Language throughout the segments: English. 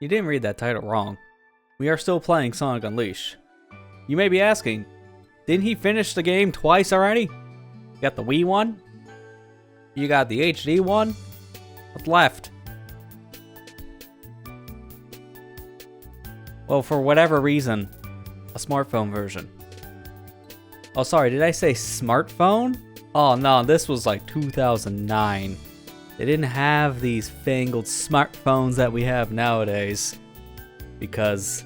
You didn't read that title wrong. We are still playing Sonic Unleashed. You may be asking, didn't he finish the game twice already? You got the Wii one? You got the HD one? What's left? Well, for whatever reason, a smartphone version. Oh, sorry, did I say smartphone? Oh no, this was like 2009. They didn't have these fangled smartphones that we have nowadays. Because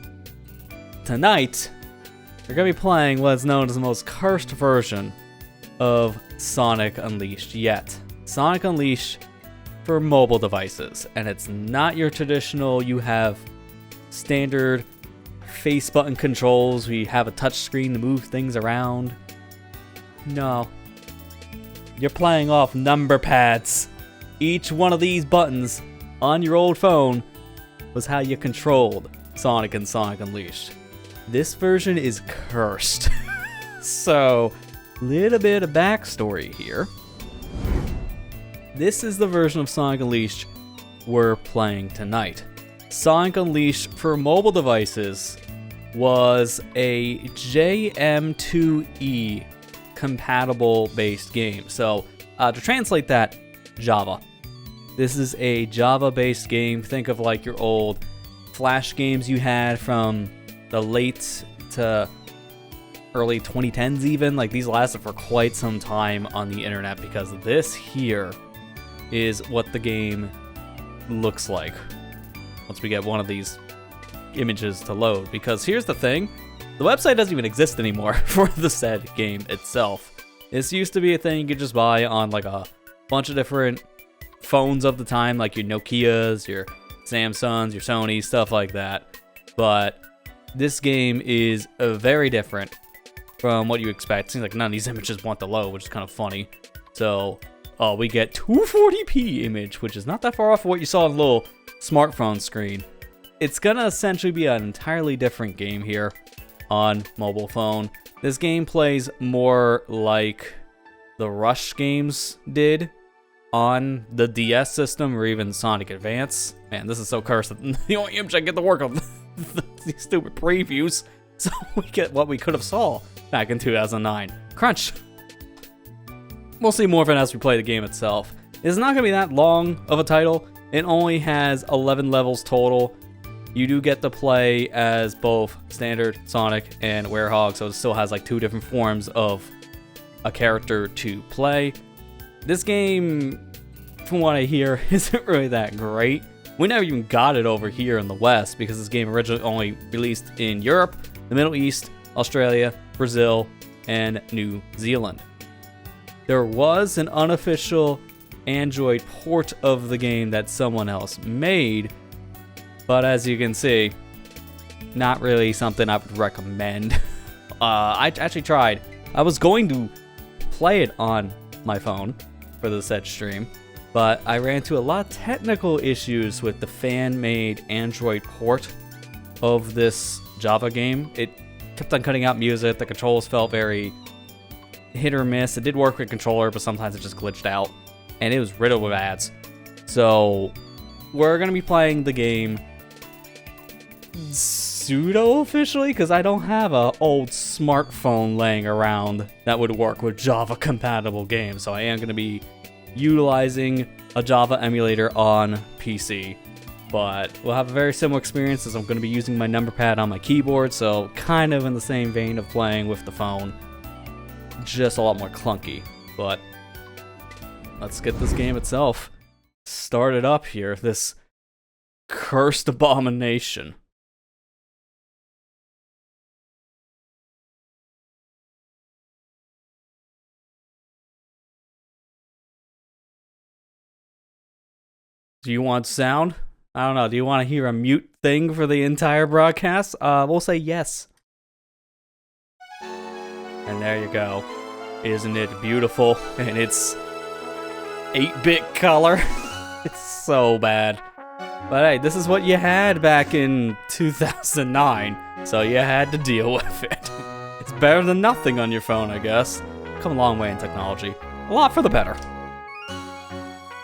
tonight, we're going to be playing what is known as the most cursed version of Sonic Unleashed yet. Sonic Unleashed for mobile devices. And it's not your traditional, you have standard face button controls, we have a touch screen to move things around. No. You're playing off number pads. Each one of these buttons on your old phone was how you controlled Sonic and Sonic Unleashed. This version is cursed. So, little bit of backstory here. This is the version of Sonic Unleashed we're playing tonight. Sonic Unleashed for mobile devices was a JM2E compatible based game. So, to translate that, Java. This is a Java based game. Think of like your old Flash games you had from the late to early 2010s even. Like these lasted for quite some time on the internet because this here is what the game looks like once we get one of these images to load. Because here's the thing, the website doesn't even exist anymore for the said game itself. This used to be a thing you could just buy on like a bunch of different phones of the time, like your Nokias, your Samsungs, your Sonys, stuff like that. But this game is very different from what you expect. Seems like none of these images want to load, which is kind of funny. So, we get 240p image, which is not that far off of what you saw on the little smartphone screen. It's gonna essentially be an entirely different game here on mobile phone. This game plays more like the Rush games did on the DS system or even Sonic Advance. Man, this is so cursed that the only image I get to work on these stupid previews. So we get what we could have saw back in 2009. Crunch. We'll see more of it as we play the game itself. It's not going to be that long of a title. It only has 11 levels total. You do get to play as both standard Sonic and Werehog, so it still has like two different forms of a character to play. This game, from what I hear, isn't really that great. We never even got it over here in the West because this game originally only released in Europe, the Middle East, Australia, Brazil, and New Zealand. There was an unofficial Android port of the game that someone else made, but as you can see, not really something I would recommend. I actually tried. I was going to play it on my phone for the said stream, but I ran into a lot of technical issues with the fan-made Android port of this Java game. It kept on cutting out music, the controls felt very hit or miss. It did work with controller, but sometimes it just glitched out, and it was riddled with ads. So, we're going to be playing the game pseudo-officially, because I don't have an old smartphone laying around that would work with Java-compatible games, so I am going to be utilizing a Java emulator on PC. But we'll have a very similar experience as I'm going to be using my number pad on my keyboard, so kind of in the same vein of playing with the phone. Just a lot more clunky, but let's get this game itself started up here, this cursed abomination. Do you want sound? I don't know. Do you want to hear a mute thing for the entire broadcast? We'll say yes. And there you go. Isn't it beautiful? And it's 8-bit color. It's so bad. But hey, this is what you had back in 2009. So you had to deal with it. It's better than nothing on your phone, I guess. Come a long way in technology. A lot for the better.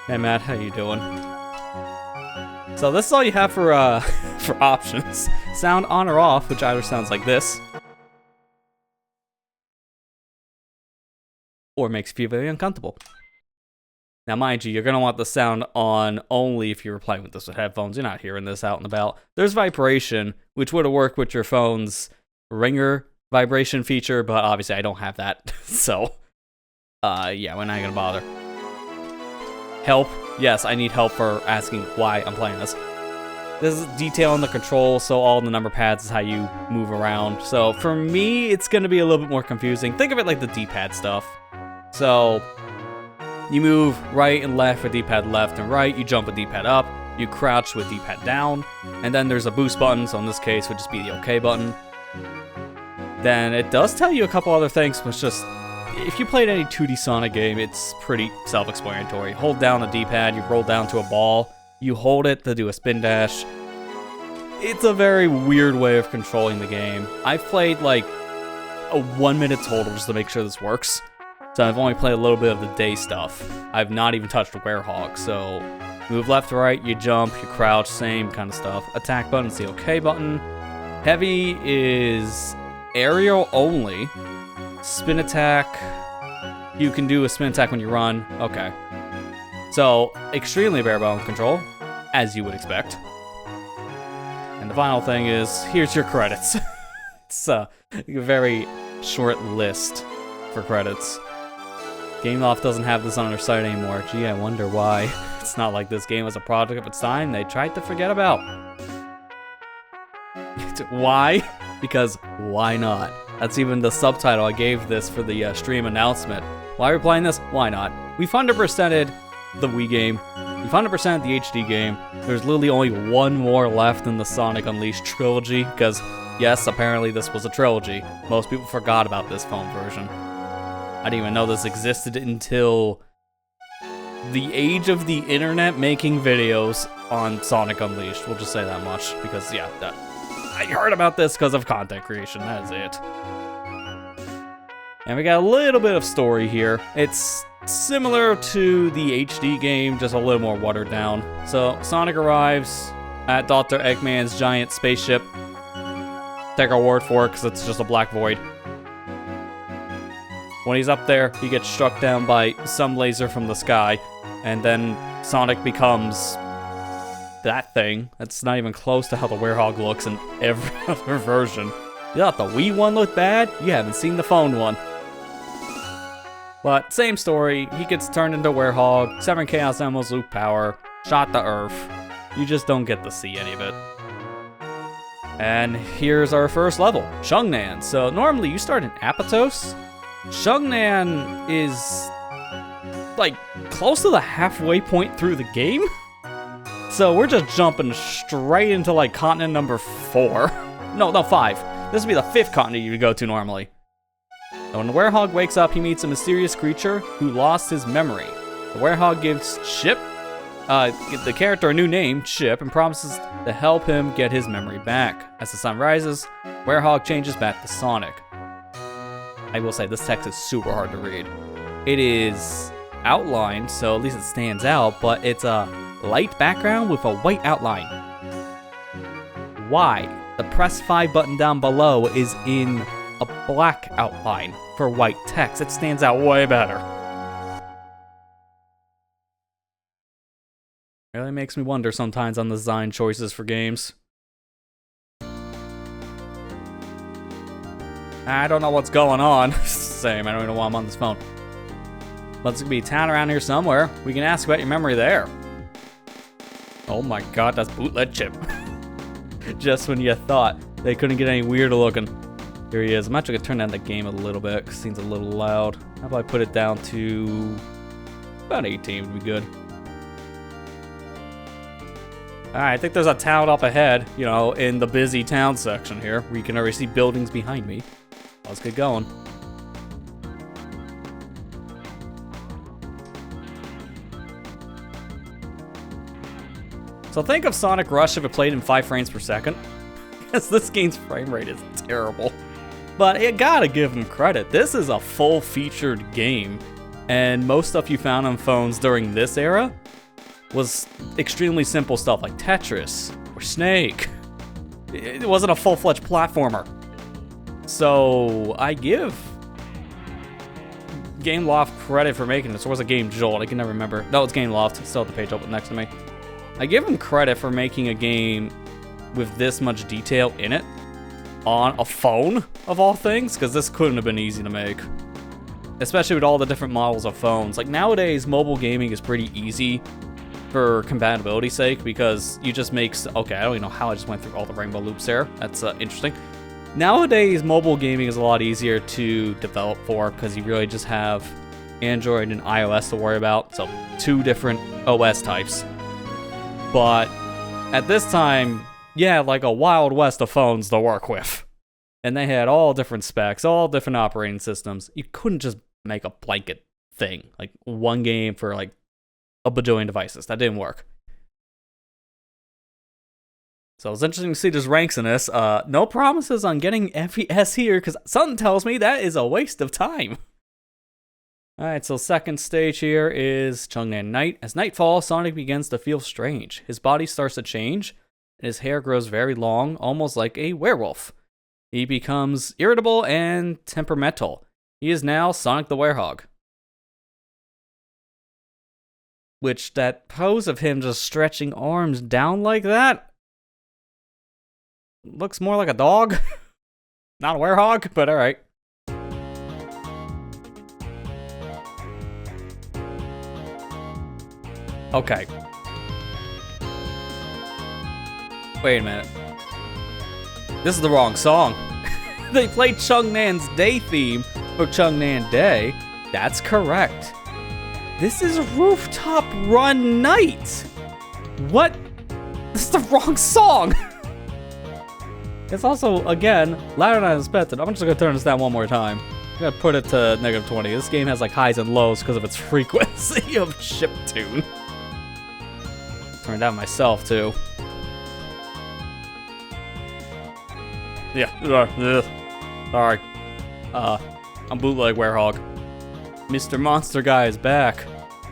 Hey Matt, how you doing? So this is all you have for for options. Sound on or off, which either sounds like this, or makes you feel very uncomfortable. Now, mind you, you're going to want the sound on only if you're playing with this with headphones. You're not hearing this out and about. There's vibration, which would have worked with your phone's ringer vibration feature, but obviously I don't have that. So, yeah, we're not going to bother. Help. Yes, I need help for asking why I'm playing this. This is detail in the control, so all the number pads is how you move around. So, for me, it's going to be a little bit more confusing. Think of it like the D-pad stuff. So, you move right and left with D-pad left and right, you jump with D-pad up, you crouch with D-pad down, and then there's a boost button, so in this case would just be the OK button. Then it does tell you a couple other things, but just, if you played any 2D Sonic game, it's pretty self-explanatory. Hold down the D-pad, you roll down to a ball, you hold it to do a spin dash. It's a very weird way of controlling the game. I've played like a 1 minute total just to make sure this works. So I've only played a little bit of the day stuff. I've not even touched the Werehog, so move left to right, you jump, you crouch, same kind of stuff. Attack button's the OK button. Heavy is aerial only. Spin attack, you can do a spin attack when you run. Okay. So, extremely bare bone control, as you would expect. And the final thing is, here's your credits. It's a very short list for credits. GameLoft doesn't have this on their site anymore. Gee, I wonder why. It's not like this game was a product of its time they tried to forget about. Why? Because why not? That's even the subtitle I gave this for the stream announcement. Why are we playing this? Why not? We've 100%ed the Wii game. We've 100%ed the HD game. There's literally only one more left in the Sonic Unleashed trilogy, because yes, apparently this was a trilogy. Most people forgot about this phone version. I didn't even know this existed until the age of the internet making videos on Sonic Unleashed. We'll just say that much, because yeah, I heard about this because of content creation, that is it. And we got a little bit of story here. It's similar to the HD game, just a little more watered down. So, Sonic arrives at Dr. Eggman's giant spaceship. Take our word for it, because it's just a black void. When he's up there, he gets struck down by some laser from the sky, and then Sonic becomes that thing. That's not even close to how the Werehog looks in every other version. You thought the Wii one looked bad? You haven't seen the phone one. But same story, he gets turned into Werehog, 7 Chaos Emeralds loop power, shot to Earth. You just don't get to see any of it. And here's our first level, Chun-nan. So normally you start in Apatos. Chun-nan is like close to the halfway point through the game. So we're just jumping straight into like continent number 4. No, 5. This would be the 5th continent you would go to normally. And when the Werehog wakes up, he meets a mysterious creature who lost his memory. The Werehog gives Chip, the character, a new name, Chip, and promises to help him get his memory back. As the sun rises, Werehog changes back to Sonic. I will say, this text is super hard to read. It is outlined, so at least it stands out, but it's a light background with a white outline. Why? The press 5 button down below is in a black outline for white text. It stands out way better. It really makes me wonder sometimes on the design choices for games. I don't know what's going on. Same, I don't even know why I'm on this phone. But there's gonna be a town around here somewhere. We can ask about your memory there. Oh my god, that's bootleg Chip. Just when you thought they couldn't get any weirder looking. Here he is. I'm actually gonna turn down the game a little bit because it seems a little loud. How about I put it down to about 18 would be good. Alright, I think there's a town up ahead, you know, in the busy town section here, where you can already see buildings behind me. Let's get going. So think of Sonic Rush if it played in 5 frames per second. Because this game's frame rate is terrible. But you gotta give them credit. This is a full-featured game. And most stuff you found on phones during this era was extremely simple stuff like Tetris or Snake. It wasn't a full-fledged platformer. So I give Game Loft credit for making this. Or was it Game Jolt? I can never remember. No, it's Game Loft. Still have the page open next to me. I give them credit for making a game with this much detail in it on a phone, of all things, because this couldn't have been easy to make. Especially with all the different models of phones. Like, nowadays, mobile gaming is pretty easy for compatibility's sake, because you just make... Okay, I don't even know how I just went through all the rainbow loops there. That's interesting. Nowadays, mobile gaming is a lot easier to develop for, because you really just have Android and iOS to worry about. So, 2 different OS types. But at this time, yeah, like a wild west of phones to work with. And they had all different specs, all different operating systems. You couldn't just make a blanket thing, like one game for like a bajillion devices. That didn't work. So it's interesting to see there's ranks in this. No promises on getting FPS here, because something tells me that is a waste of time. Alright, so second stage here is Chun-nan Night. As night falls, Sonic begins to feel strange. His body starts to change, and his hair grows very long, almost like a werewolf. He becomes irritable and temperamental. He is now Sonic the Werehog. Which, that pose of him just stretching arms down like that looks more like a dog. Not a werehog, but alright. Okay. Wait a minute. This is the wrong song. They played Chun-nan's Day theme for Chun-nan Day. That's correct. This is Rooftop Run Night. What? This is the wrong song. It's also, again, louder than I expected. I'm just gonna turn this down one more time. I'm gonna put it to -20. This game has like highs and lows because of its frequency of chiptune. Turn it down myself too. Yeah. Sorry. I'm Bootleg Werehog. Mr. Monster Guy is back.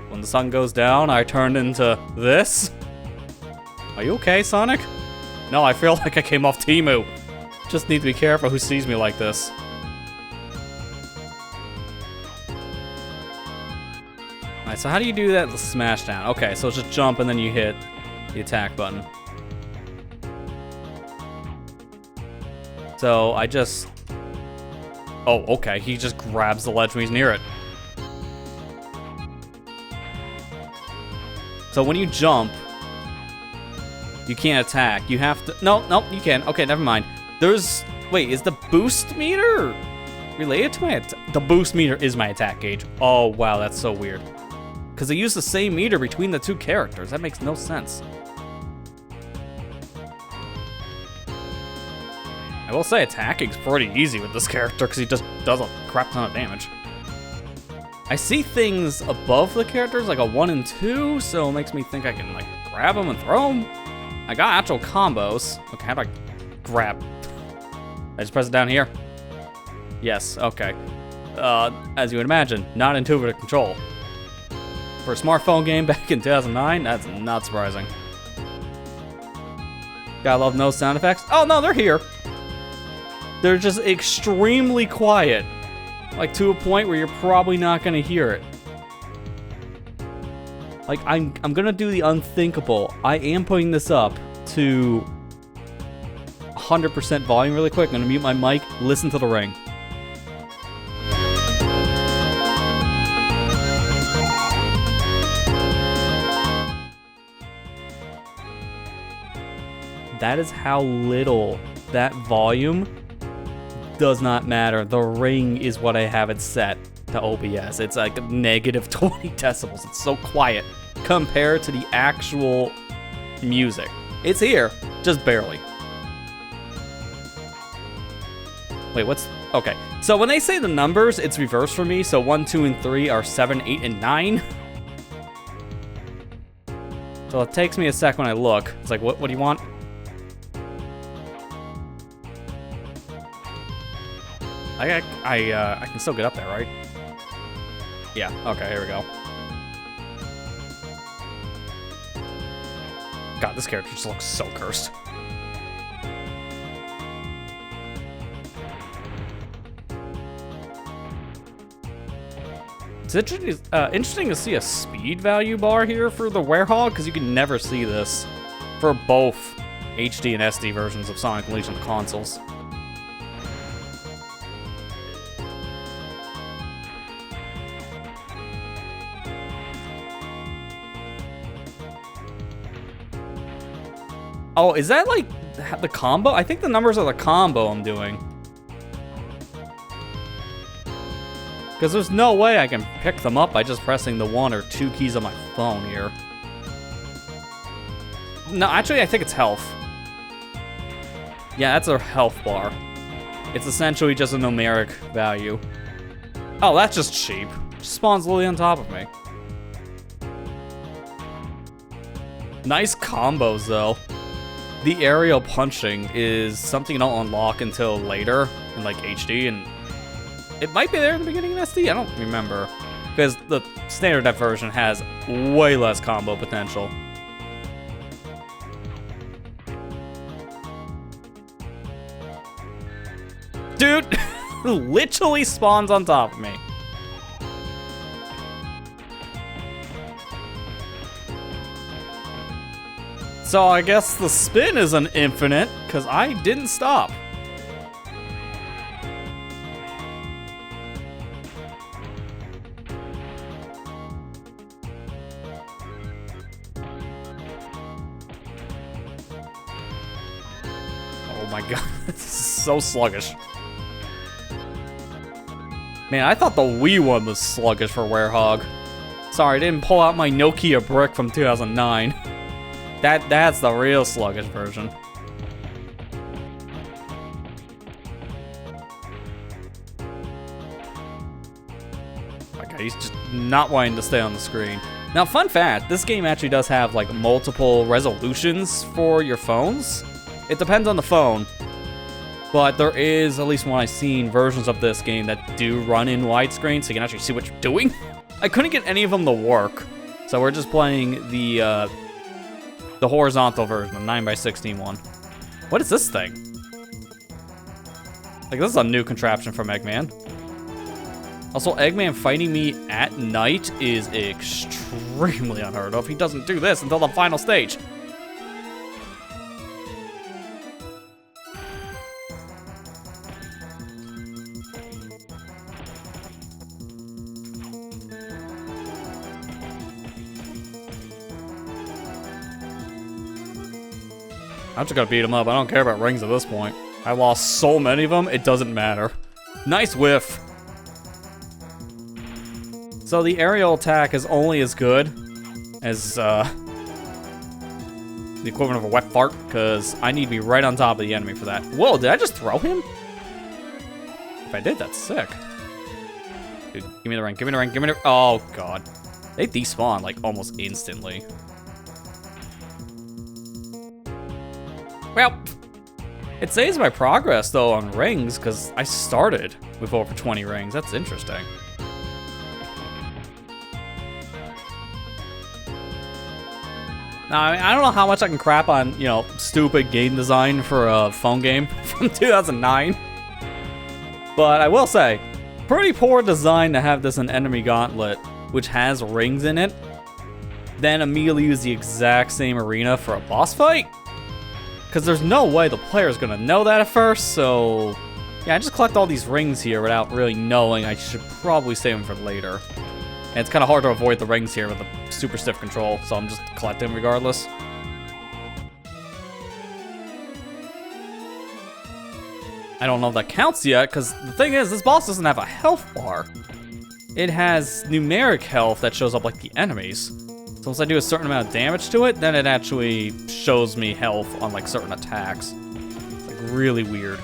When the sun goes down, I turn into this. Are you okay, Sonic? No, I feel like I came off Temu. Just need to be careful who sees me like this. Alright, so how do you do that smash down? Okay, so it's just jump and then you hit the attack button. So I just... Oh, okay, he just grabs the ledge when he's near it. So when you jump, you can't attack. You have to... No, you can. Okay, never mind. There's... Wait, is the boost meter related to my attack? The boost meter is my attack gauge. Oh, wow, that's so weird. Because they use the same meter between the two characters. That makes no sense. I will say attacking's pretty easy with this character because he just does a crap ton of damage. I see things above the characters, like a 1 and 2, so it makes me think I can like grab them and throw them. I got actual combos. Okay, how do I grab? I just press it down here? Yes, okay. As you would imagine, not intuitive to control. For a smartphone game back in 2009, that's not surprising. Gotta love no sound effects. Oh no, they're here. They're just extremely quiet. Like to a point where you're probably not gonna hear it. Like I'm gonna do the unthinkable. I am putting this up to 100% volume really quick. I'm gonna mute my mic, listen to the ring. That is how little that volume does not matter. The ring is what I have it set to OBS. It's like negative 20 decibels. It's so quiet compared to the actual music. It's here, just barely. Wait, what's... Okay, so when they say the numbers, it's reversed for me. So 1, 2, and 3 are 7, 8, and 9. So it takes me a sec when I look. It's like, what do you want? I can still get up there, right? Yeah, okay, here we go. God, this character just looks so cursed. It's interesting to see a speed value bar here for the Werehog, because you can never see this for both HD and SD versions of Sonic Unleashed on the consoles. Oh, is that like the combo? I think the numbers are the combo I'm doing. Because there's no way I can pick them up by just pressing the 1 or 2 keys on my phone here. No, actually, I think it's health. Yeah, that's a health bar. It's essentially just a numeric value. Oh, that's just cheap. Just spawns literally on top of me. Nice combos, though. The aerial punching is something you don't unlock until later in like HD, and it might be there in the beginning in SD. I don't remember, because the standard def version has way less combo potential. Dude, literally spawns on top of me. So I guess the spin is an infinite, because I didn't stop. Oh my god, this is so sluggish. Man, I thought the Wii one was sluggish for Werehog. Sorry, I didn't pull out my Nokia brick from 2009. That's the real sluggish version. Okay, he's just not wanting to stay on the screen. Now, fun fact, this game actually does have like multiple resolutions for your phones. It depends on the phone, but there is, at least when I've seen, versions of this game that do run in widescreen, so you can actually see what you're doing. I couldn't get any of them to work, so we're just playing the horizontal version, the 9x16 one. What is this thing? Like, this is a new contraption from Eggman. Also, Eggman fighting me at night is extremely unheard of. He doesn't do this until the final stage. I'm just gonna beat him up. I don't care about rings at this point. I lost so many of them, it doesn't matter. Nice whiff. So the aerial attack is only as good as the equivalent of a wet fart, because I need to be right on top of the enemy for that. Whoa, did I just throw him? If I did, that's sick. Dude, give me the ring, give me the ring, give me the... Oh, God. They despawn, like, almost instantly. Well, it saves my progress, though, on rings, because I started with over 20 rings. That's interesting. Now, I mean, I don't know how much I can crap on, you know, stupid game design for a phone game from 2009. But I will say, pretty poor design to have this an enemy gauntlet, which has rings in it, then immediately use the exact same arena for a boss fight. Because there's no way the player's gonna know that at first, so... Yeah, I just collect all these rings here without really knowing. I should probably save them for later. And it's kind of hard to avoid the rings here with the super stiff control, so I'm just collecting regardless. I don't know if that counts yet, because the thing is, this boss doesn't have a health bar. It has numeric health that shows up like the enemies. So once I do a certain amount of damage to it, then it actually shows me health on like certain attacks. It's like really weird.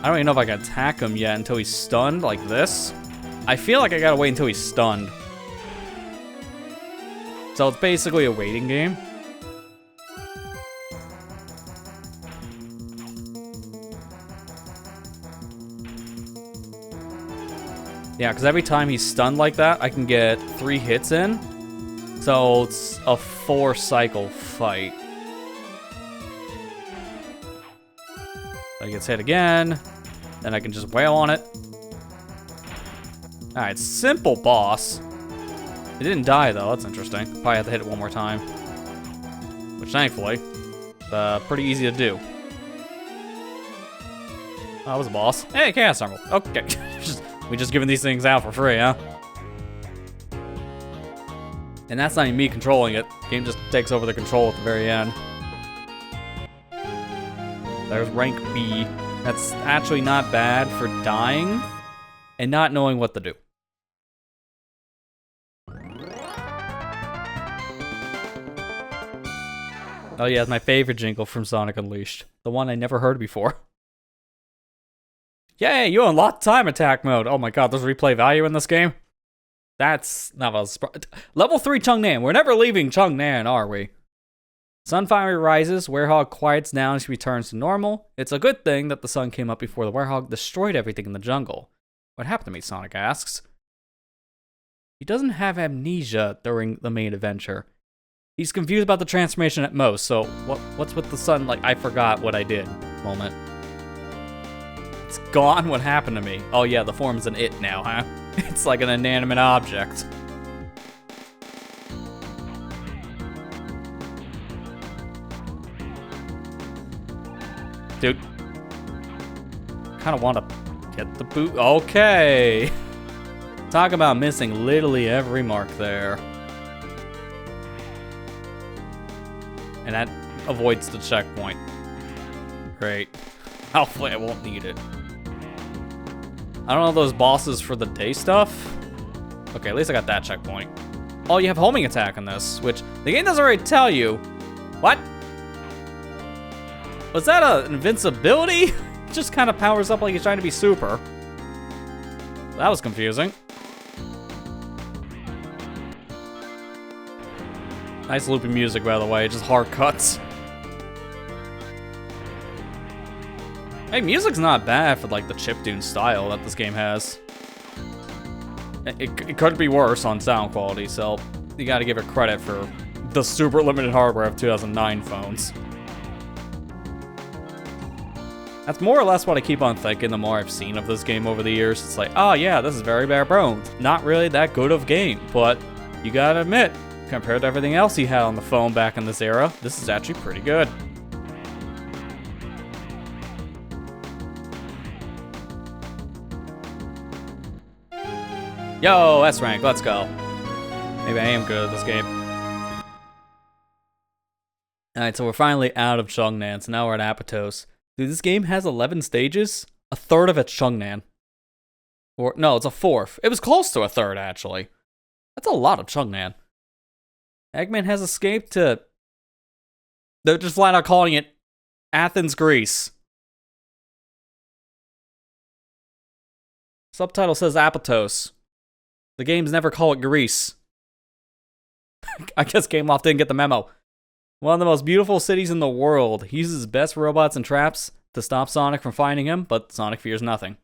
I don't even know if I can attack him yet until he's stunned like this. I feel like I gotta wait until he's stunned. So it's basically a waiting game. Yeah, because every time he's stunned like that, I can get 3 hits in. So it's a 4-cycle fight. I gets hit again. Then I can just wail on it. Alright, simple boss. It didn't die though, that's interesting. Probably have to hit it one more time. Which thankfully, pretty easy to do. Oh, that was a boss. Hey, Chaos Emerald. Okay. We just giving these things out for free, huh? And that's not even me controlling it. Game just takes over the control at the very end. There's rank B. That's actually not bad for dying and not knowing what to do. Oh yeah, it's my favorite jingle from Sonic Unleashed. The one I never heard before. Yay, you unlocked time attack mode. Oh my god, there's replay value in this game? That's not a surprise. Level 3 Chun-nan. We're never leaving Chun-nan, are we? Sun finally rises, Werehog quiets down and she returns to normal. It's a good thing that the sun came up before the Werehog destroyed everything in the jungle. What happened to me, Sonic asks. He doesn't have amnesia during the main adventure. He's confused about the transformation at most, so what's with the sun, like, I forgot what I did moment. It's gone, what happened to me? Oh yeah, the form's an it now, huh? It's like an inanimate object. Dude. Kinda wanna get the boot. Okay. Talk about missing literally every mark there. And that avoids the checkpoint. Great. Hopefully I won't need it. I don't know those bosses for the day stuff. Okay, at least I got that checkpoint. Oh, you have homing attack in this, which the game doesn't really tell you. What? Was that an invincibility? It just kind of powers up like he's trying to be super. That was confusing. Nice loopy music, by the way, just hard cuts. Hey, music's not bad for like the chiptune style that this game has. It could be worse on sound quality, so you gotta give it credit for the super limited hardware of 2009 phones. That's more or less what I keep on thinking the more I've seen of this game over the years. It's like, oh yeah, this is very bare bones. Not really that good of a game, but you gotta admit, compared to everything else you had on the phone back in this era, this is actually pretty good. Yo, S rank, let's go. Maybe I am good at this game. Alright, so we're finally out of Chun-nan, so now we're at Apatow. Dude, this game has 11 stages. A third of it's Chun-nan. Or, no, it's a fourth. It was close to a third, actually. That's a lot of Chun-nan. Eggman has escaped to... They're just flat out calling it Athens, Greece. Subtitle says Apatow. The games never call it Greece. I guess Game Loft didn't get the memo. One of the most beautiful cities in the world. He uses his best robots and traps to stop Sonic from finding him, but Sonic fears nothing.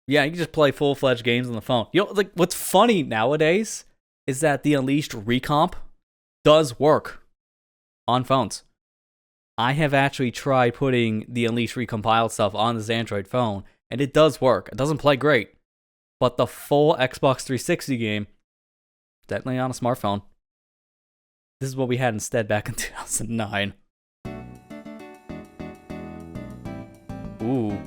Yeah, you can just play full-fledged games on the phone. You know, like, what's funny nowadays is that the Unleashed Recomp does work on phones. I have actually tried putting the Unleashed recompiled stuff on this Android phone, and it does work. It doesn't play great, but the full Xbox 360 game, definitely on a smartphone. This is what we had instead back in 2009. Ooh.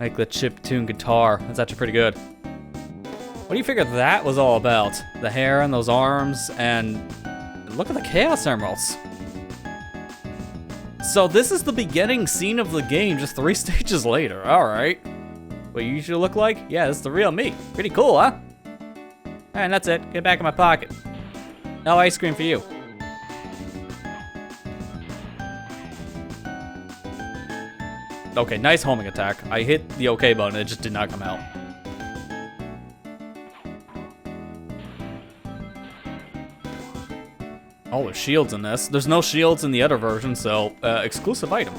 Like the chiptune guitar. That's actually pretty good. What do you figure that was all about? The hair and those arms, and look at the Chaos Emeralds. So this is the beginning scene of the game, just 3 stages later. Alright. What you usually look like? Yeah, this is the real me. Pretty cool, huh? And that's it. Get back in my pocket. No ice cream for you. Okay, nice homing attack. I hit the OK button, it just did not come out. Oh, there's shields in this. There's no shields in the other version, so exclusive item.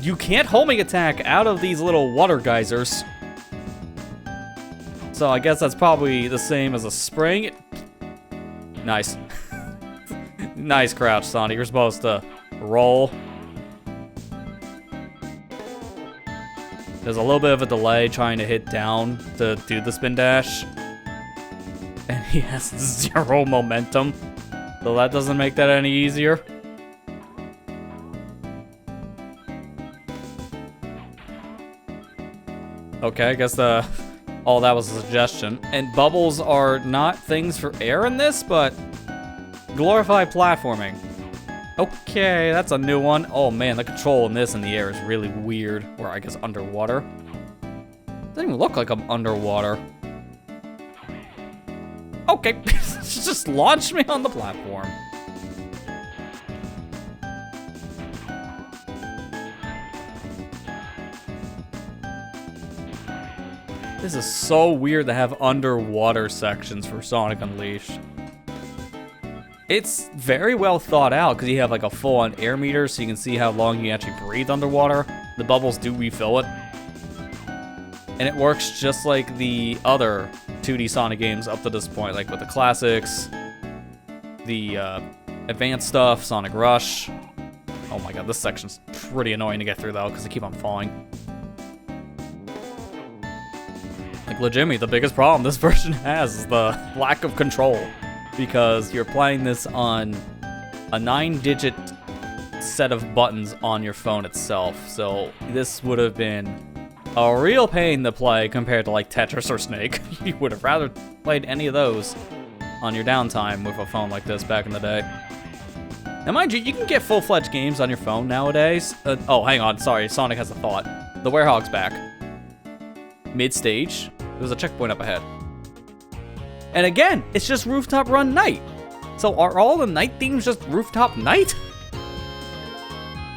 You can't homing attack out of these little water geysers. So I guess that's probably the same as a spring. Nice. Nice crouch, Sonic. You're supposed to roll. There's a little bit of a delay trying to hit down to do the spin dash. And he has 0 momentum. So that doesn't make that any easier. Okay, I guess all that was a suggestion. And bubbles are not things for air in this, but glorified platforming. Okay, that's a new one. Oh man, the control in this in the air is really weird. Or I guess underwater. Doesn't even look like I'm underwater. Okay, just launch me on the platform. This is so weird to have underwater sections for Sonic Unleashed. It's very well thought out because you have like a full-on air meter so you can see how long you actually breathe underwater. The bubbles do refill it. And it works just like the other 2D Sonic games up to this point, like with the classics, the advanced stuff, Sonic Rush. Oh my god, this section's pretty annoying to get through though because I keep on falling. Like, legitimately, the biggest problem this version has is the lack of control. Because you're playing this on a 9-digit set of buttons on your phone itself. So this would have been a real pain to play compared to, like, Tetris or Snake. You would have rather played any of those on your downtime with a phone like this back in the day. Now, mind you, you can get full-fledged games on your phone nowadays. Oh, hang on. Sorry, Sonic has a thought. The Werehog's back. Mid-stage. There's a checkpoint up ahead. And again, it's just Rooftop Run Night. So are all the night themes just Rooftop Night?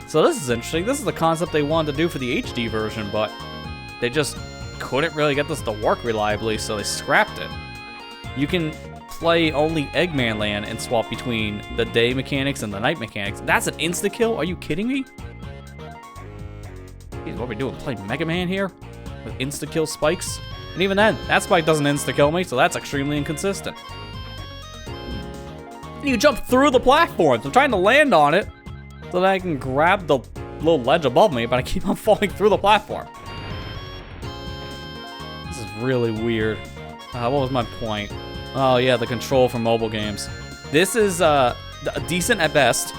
So this is interesting. This is the concept they wanted to do for the HD version, but they just couldn't really get this to work reliably, so they scrapped it. You can play only Eggman Land and swap between the day mechanics and the night mechanics. That's an insta-kill? Are you kidding me? Jeez, what are we doing? Playing Mega Man here? With insta-kill spikes? And even then, that spike doesn't insta-kill me, so that's extremely inconsistent. And you jump through the platforms. I'm trying to land on it so that I can grab the little ledge above me, but I keep on falling through the platform. This is really weird. What was my point? Oh yeah, the control for mobile games. This is decent at best,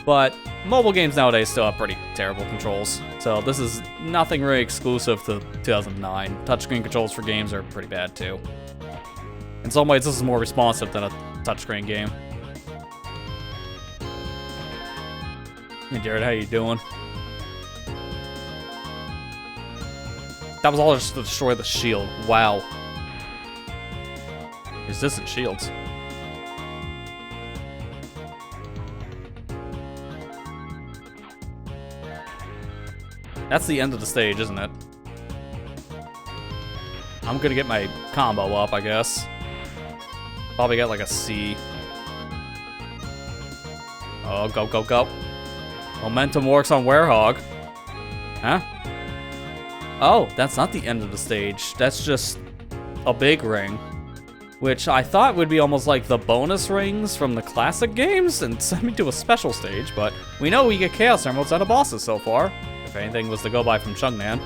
but mobile games nowadays still have pretty terrible controls. So this is nothing really exclusive to 2009. Touchscreen controls for games are pretty bad too. In some ways, this is more responsive than a touchscreen game. Hey Jared, how you doing? That was all just to destroy the shield. Wow. Resistant shields. That's the end of the stage, isn't it? I'm gonna get my combo up, I guess. Probably get like a C. Oh, go, go, go. Momentum works on Werehog. Huh? Oh, that's not the end of the stage. That's just a big ring. Which I thought would be almost like the bonus rings from the classic games and send me to a special stage, but we know we get Chaos Emeralds out of bosses so far. If anything was to go by from Chun-nan.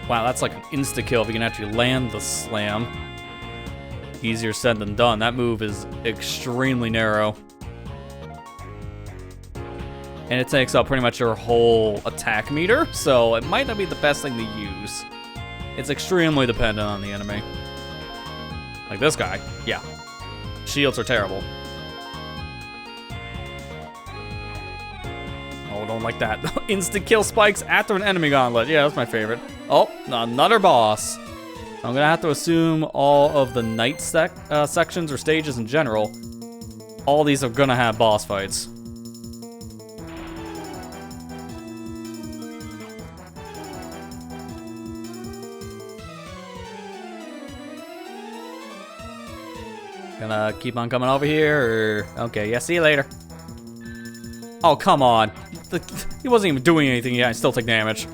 Wow, that's like an insta-kill if you can actually land the slam. Easier said than done. That move is extremely narrow. And it takes up pretty much your whole attack meter, so it might not be the best thing to use. It's extremely dependent on the enemy. Like this guy, yeah. Shields are terrible. Oh, don't like that. Insta-kill spikes after an enemy gauntlet. Yeah, that's my favorite. Oh, another boss. I'm gonna have to assume all of the night sections or stages in general, all these are gonna have boss fights. Gonna keep on coming over here, or... Okay, yeah, see you later. Oh, come on. He wasn't even doing anything yet, I still take damage.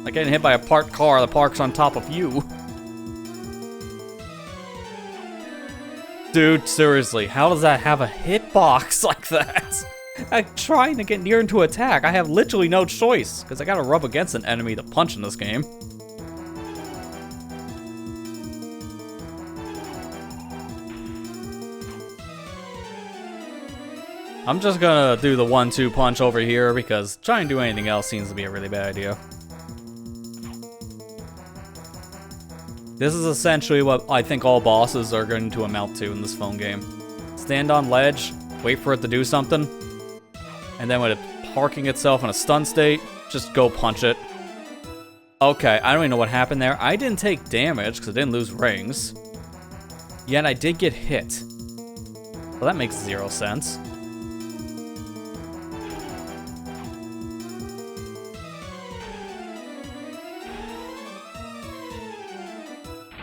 Like getting hit by a parked car that parks on top of you. Dude, seriously, how does that have a hitbox like that? I'm trying to get near him to attack. I have literally no choice, because I gotta rub against an enemy to punch in this game. I'm just gonna do the 1-2 punch over here, because trying to do anything else seems to be a really bad idea. This is essentially what I think all bosses are going to amount to in this phone game. Stand on ledge, wait for it to do something, and then when it's parking itself in a stun state, just go punch it. Okay, I don't even know what happened there. I didn't take damage because I didn't lose rings. Yet I did get hit. Well, that makes 0 sense.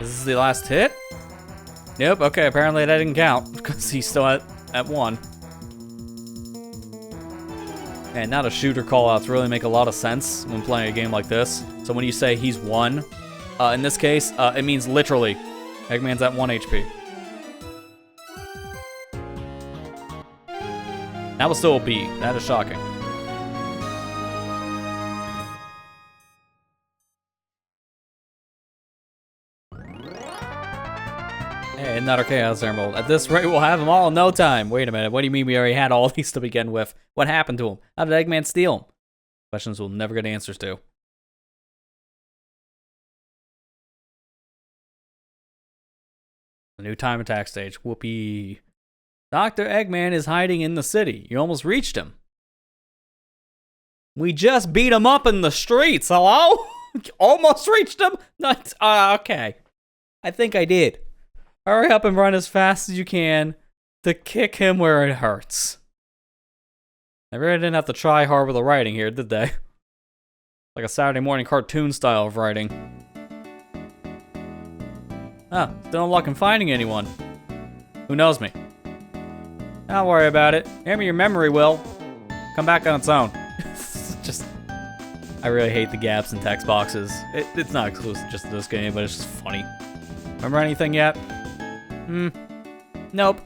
Is this the last hit? Nope, okay, apparently that didn't count, because he's still at 1. And now the shooter callouts really make a lot of sense when playing a game like this. So when you say he's 1, in this case, it means literally, Eggman's at 1 HP. That was still a B, that is shocking. Hey, another Chaos Emerald. At this rate, we'll have them all in no time. Wait a minute, what do you mean we already had all these to begin with? What happened to them? How did Eggman steal them? Questions we'll never get answers to. The new time attack stage. Whoopee. Dr. Eggman is hiding in the city. You almost reached him. We just beat him up in the streets. Hello? Almost reached him? Not, okay. I think I did. Hurry up and run as fast as you can to kick him where it hurts. They really didn't have to try hard with the writing here, did they? Like a Saturday morning cartoon style of writing. Ah, still no luck in finding anyone. Who knows me? Don't worry about it. Maybe your memory will come back on its own. Just, I really hate the gaps in text boxes. It's not exclusive just to this game, but it's just funny. Remember anything yet? Nope.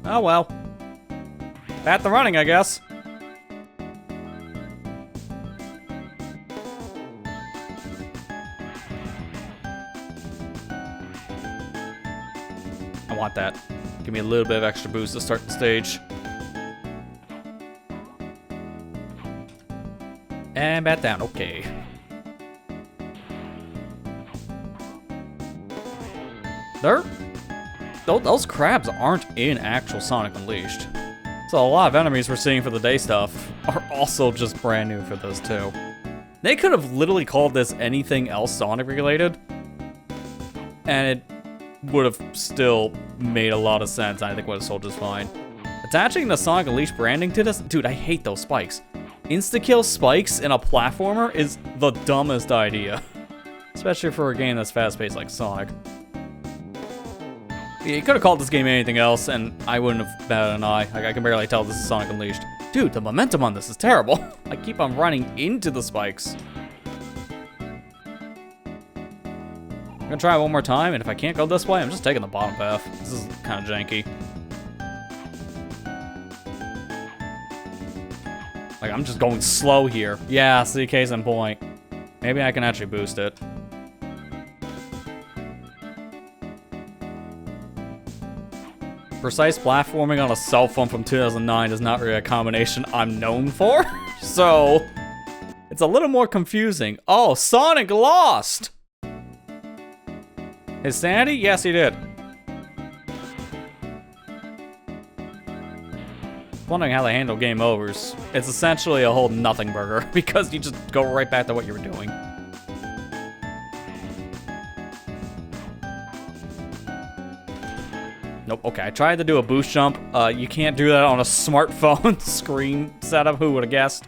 Oh well. At the running, I guess. I want that. Give me a little bit of extra boost to start the stage. And bat down, okay. Those crabs aren't in actual Sonic Unleashed. So a lot of enemies we're seeing for the day stuff are also just brand new for this too. They could have literally called this anything else Sonic related, and it would have still made a lot of sense. I think would have sold just fine. Attaching the Sonic Unleashed branding to this, dude, I hate those spikes. Insta-kill spikes in a platformer is the dumbest idea, especially for a game that's fast-paced like Sonic. Yeah, you could have called this game anything else, and I wouldn't have batted an eye. Like, I can barely tell this is Sonic Unleashed. Dude, the momentum on this is terrible. I keep on running into the spikes. I'm gonna try it one more time, and if I can't go this way, I'm just taking the bottom path. This is kind of janky. Like, I'm just going slow here. Yeah, see, case in point. Maybe I can actually boost it. Precise platforming on a cell phone from 2009 is not really a combination I'm known for, so it's a little more confusing. Oh, Sonic lost! His sanity? Yes, he did. Wondering how they handle game overs. It's essentially a whole nothing burger, because you just go right back to what you were doing. Nope, okay, I tried to do a boost jump. You can't do that on a smartphone screen setup, who would have guessed?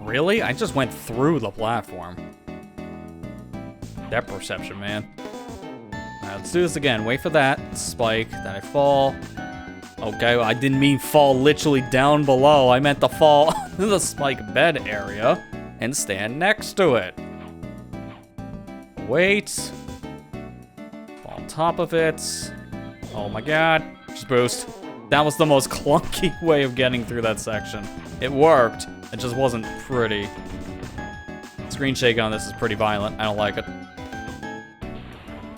Really? I just went through the platform. Depth perception, man. Alright, let's do this again. Wait for that spike. Then I fall. Okay, well, I didn't mean fall literally down below. I meant to fall in the spike bed area and stand next to it. Wait. Fall on top of it. Oh my god. Just boost. That was the most clunky way of getting through that section. It worked. It just wasn't pretty. Screen shake on this is pretty violent. I don't like it.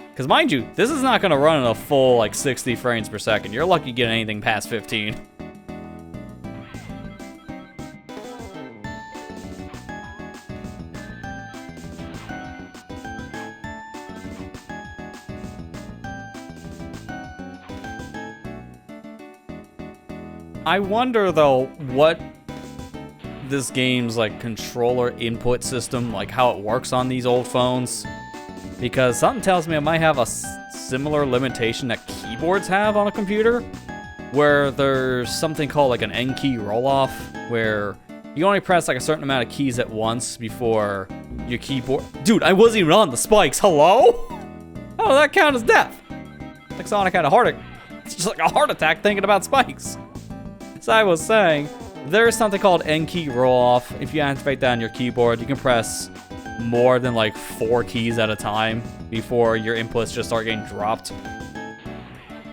Because mind you, this is not going to run at a full, like, 60 frames per second. You're lucky to get anything past 15. I wonder, though, what this game's, like, controller input system, like, how it works on these old phones. Because something tells me it might have a similar limitation that keyboards have on a computer, where there's something called like an N key roll-off, where you only press like a certain amount of keys at once before your keyboard... Dude, I wasn't even on the spikes, hello? How does that count as death? Like Sonic had a heart attack. It's just like a heart attack thinking about spikes. As I was saying, there's something called N key roll-off. If you activate that on your keyboard, you can press more than like 4 keys at a time before your inputs just start getting dropped.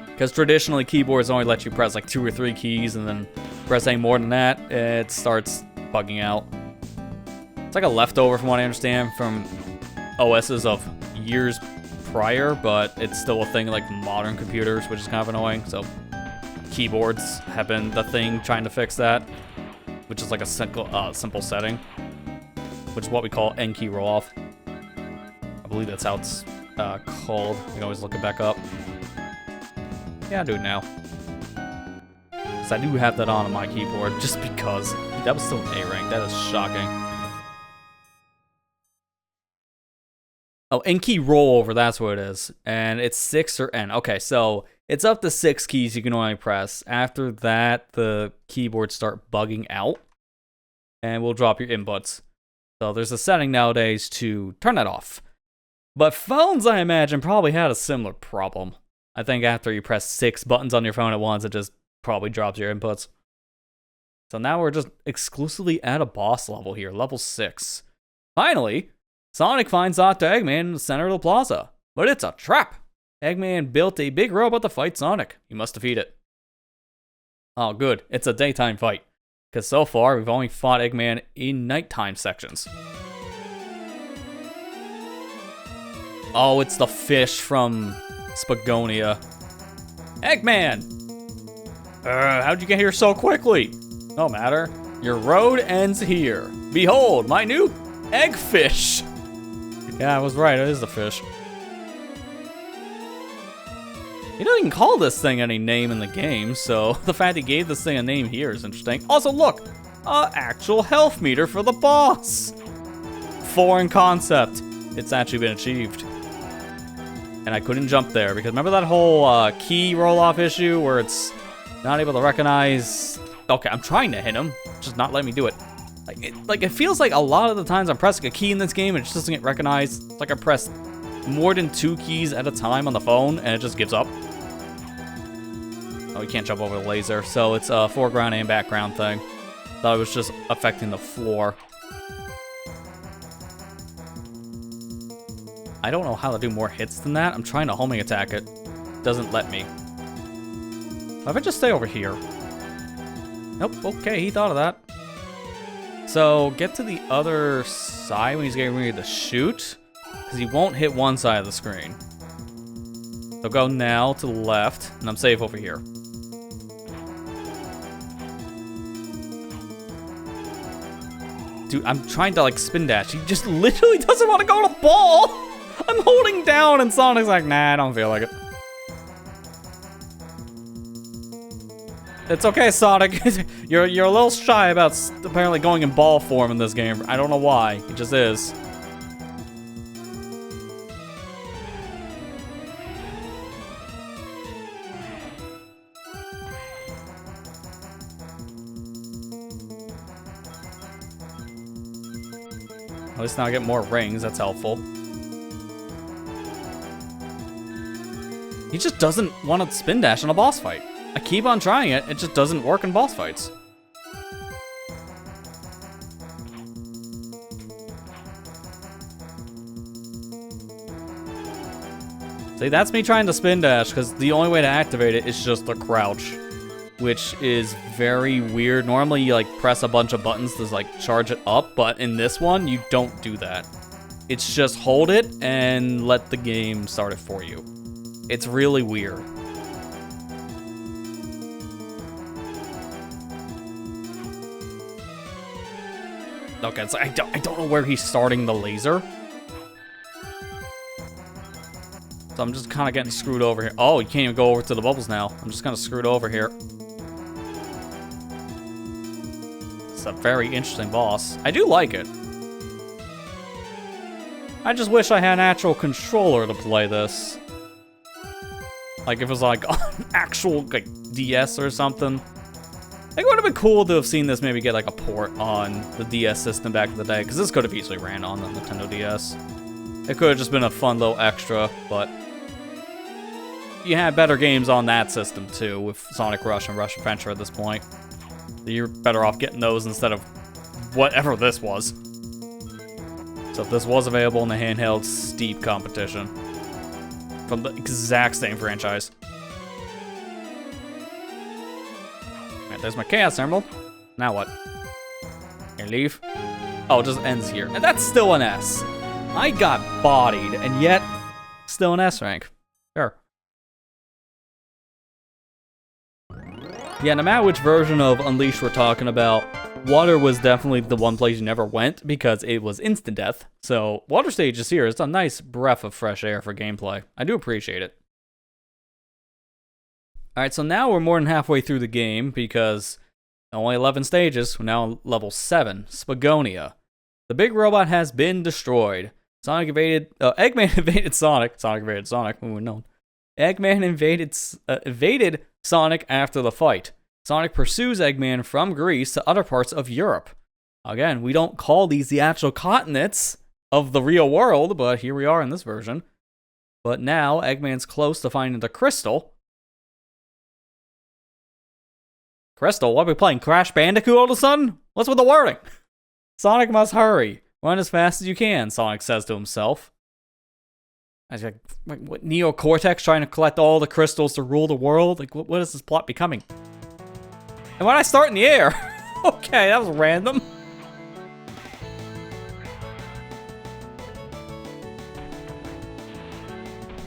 Because traditionally keyboards only let you press like 2 or 3 keys, and then press any more than that, it starts bugging out. It's like a leftover from what I understand from OSs of years prior, but it's still a thing like modern computers, which is kind of annoying. So keyboards have been the thing trying to fix that, which is like a simple setting, which is what we call N key roll-off. I believe that's how it's called. You can always look it back up. Yeah, I'll do it now. Because I do have that on my keyboard, just because. Dude, that was still an A rank. That is shocking. Oh, N key rollover, that's what it is. And it's 6 or N. Okay, so it's up to 6 keys you can only press. After that, the keyboards start bugging out, and we'll drop your inputs. So there's a setting nowadays to turn that off. But phones, I imagine, probably had a similar problem. I think after you press 6 buttons on your phone at once, it just probably drops your inputs. So now we're just exclusively at a boss level here, level 6. Finally, Sonic finds Dr. Eggman in the center of the plaza. But it's a trap! Eggman built a big robot to fight Sonic. You must defeat it. Oh, good. It's a daytime fight. Because so far, we've only fought Eggman in nighttime sections. Oh, it's the fish from Spagonia. Eggman! How'd you get here so quickly? No matter. Your road ends here. Behold, my new eggfish! Yeah, I was right. It is the fish. He doesn't even call this thing any name in the game, so the fact he gave this thing a name here is interesting. Also, look! Actual health meter for the boss! Foreign concept. It's actually been achieved. And I couldn't jump there, because remember that whole key roll-off issue where it's not able to recognize... Okay, I'm trying to hit him, just not letting me do it. It feels like a lot of the times I'm pressing a key in this game and it just doesn't get recognized. It's like I press more than 2 keys at a time on the phone and it just gives up. Oh, you can't jump over the laser, so it's a foreground and background thing. Thought it was just affecting the floor. I don't know how to do more hits than that. I'm trying to homing attack it. Doesn't let me. Why if I just stay over here? Nope, okay, he thought of that. So, get to the other side when he's getting ready to shoot, because he won't hit one side of the screen. So go now to the left, and I'm safe over here. Dude, I'm trying to, like, spin dash. He just literally doesn't want to go to ball! I'm holding down, and Sonic's like, nah, I don't feel like it. It's okay, Sonic. You're a little shy about apparently going in ball form in this game. I don't know why. It just is. At least now I get more rings. That's helpful. He just doesn't want to spin dash in a boss fight. I keep on trying it. It just doesn't work in boss fights. See, that's me trying to spin dash, because the only way to activate it is just the crouch, which is very weird. Normally, you like press a bunch of buttons to like charge it up, but in this one, you don't do that. It's just hold it and let the game start it for you. It's really weird. Okay, so I don't know where he's starting the laser. So I'm just kind of getting screwed over here. Oh, you can't even go over to the bubbles now. I'm just kind of screwed over here. It's a very interesting boss. I do like it. I just wish I had an actual controller to play this. Like if it was like an actual like DS or something. I think it would have been cool to have seen this maybe get like a port on the DS system back in the day, because this could have easily ran on the Nintendo DS. It could have just been a fun little extra, but you had better games on that system too, with Sonic Rush and Rush Adventure at this point. So you're better off getting those instead of whatever this was. So if this was available in the handheld, steep competition from the exact same franchise. Alright, there's my Chaos Emerald. Now what? Can you leave? Oh, it just ends here. And that's still an S. I got bodied, and yet, still an S rank. Sure. Yeah, no matter which version of Unleashed we're talking about, water was definitely the one place you never went because it was instant death. So, water stages here is a nice breath of fresh air for gameplay. I do appreciate it. Alright, so now we're more than halfway through the game because only 11 stages. We're now on level 7, Spagonia. The big robot has been destroyed. Eggman invaded Sonic. Sonic invaded Sonic, when we're known. Eggman invaded Sonic after the fight. Sonic pursues Eggman from Greece to other parts of Europe. Again, we don't call these the actual continents of the real world, but here we are in this version. But now, Eggman's close to finding the crystal. Crystal? What are we playing? Crash Bandicoot all of a sudden? What's with the wording? Sonic must hurry. Run as fast as you can, Sonic says to himself. I was like, what, Neo Cortex trying to collect all the crystals to rule the world? Like, what is this plot becoming? And when I start in the air, okay, that was random.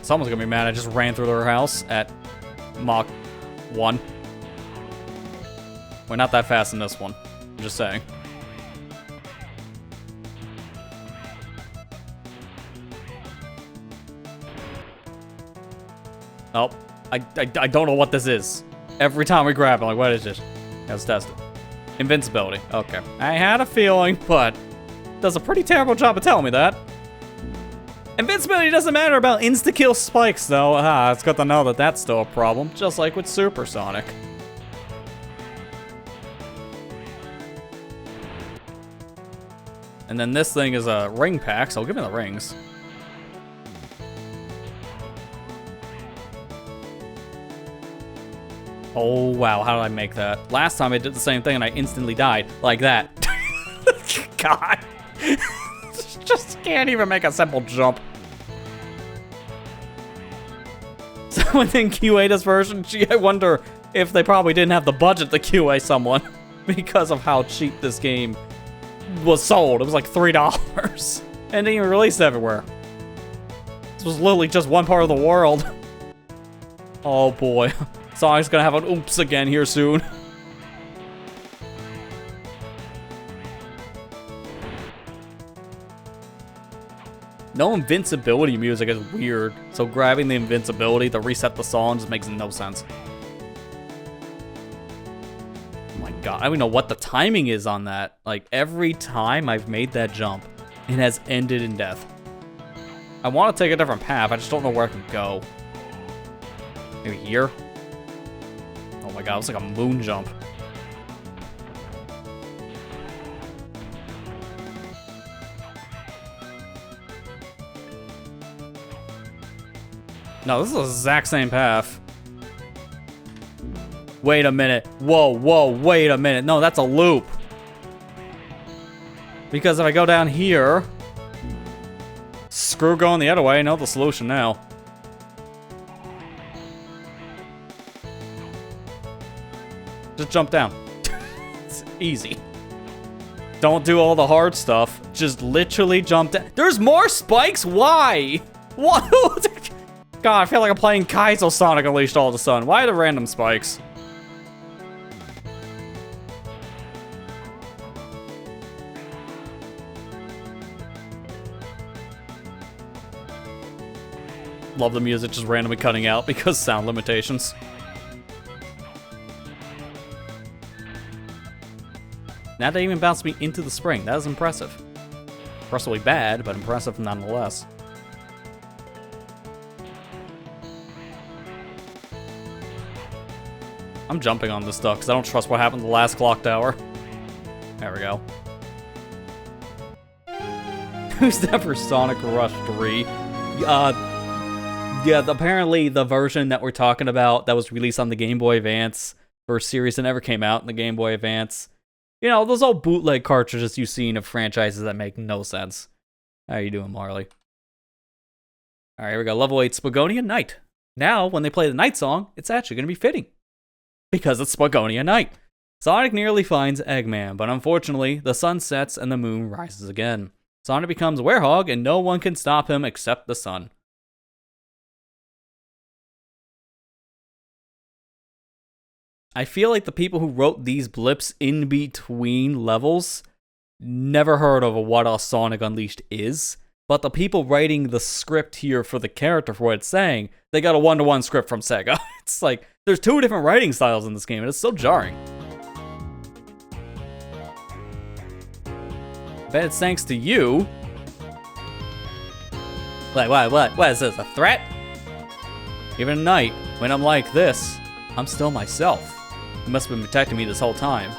Someone's gonna be mad I just ran through their house at Mach 1. We're not that fast in this one, I'm just saying. Oh, I don't know what this is. Every time we grab it, I'm like, what is this? Let's test it. Invincibility. Okay. I had a feeling, but it does a pretty terrible job of telling me that. Invincibility doesn't matter about insta-kill spikes, though. It's good to know that that's still a problem, just like with Supersonic. And then this thing is a ring pack, so give me the rings. Oh, wow, how did I make that? Last time I did the same thing and I instantly died. Like that. God. Just can't even make a simple jump. Someone in QA this version, gee, I wonder if they probably didn't have the budget to QA someone because of how cheap this game was sold. It was like $3 and didn't even release everywhere. This was literally just one part of the world. Oh boy. Sonic's gonna have an oops again here soon. No invincibility music is weird, so grabbing the invincibility to reset the song just makes no sense. Oh my god, I don't even know what the timing is on that. Like, every time I've made that jump, it has ended in death. I want to take a different path, I just don't know where I can go. Maybe here? Oh my god, it's like a moon jump. No, this is the exact same path. Wait a minute. Whoa, whoa, wait a minute. No, that's a loop. Because if I go down here... Screw going the other way. I know the solution now. Just jump down. It's easy. Don't do all the hard stuff. Just literally jump down. There's more spikes? Why? What? God, I feel like I'm playing Kaizo Sonic Unleashed all of a sudden. Why are the random spikes? Love the music just randomly cutting out because sound limitations. Now they even bounced me into the spring. That is impressive. Impressively bad, but impressive nonetheless. I'm jumping on this stuff because I don't trust what happened to the last clock tower. There we go. Who's that for Sonic Rush 3? Yeah, apparently the version that we're talking about that was released on the Game Boy Advance, first series that never came out in the Game Boy Advance. You know, those old bootleg cartridges you've seen of franchises that make no sense. How you doing, Marley? Alright, here we go. Level 8, Spagonia Night. Now, when they play the night song, it's actually going to be fitting. Because it's Spagonia Night. Sonic nearly finds Eggman, but unfortunately, the sun sets and the moon rises again. Sonic becomes a werehog, and no one can stop him except the sun. I feel like the people who wrote these blips in between levels never heard of what a Sonic Unleashed is, but the people writing the script here for the character for what it's saying, they got a one-to-one script from Sega. It's like, there's two different writing styles in this game, and it's so jarring. Bet it's thanks to you. Like, what is this, a threat? Even at night, when I'm like this, I'm still myself. You must have been protecting me this whole time.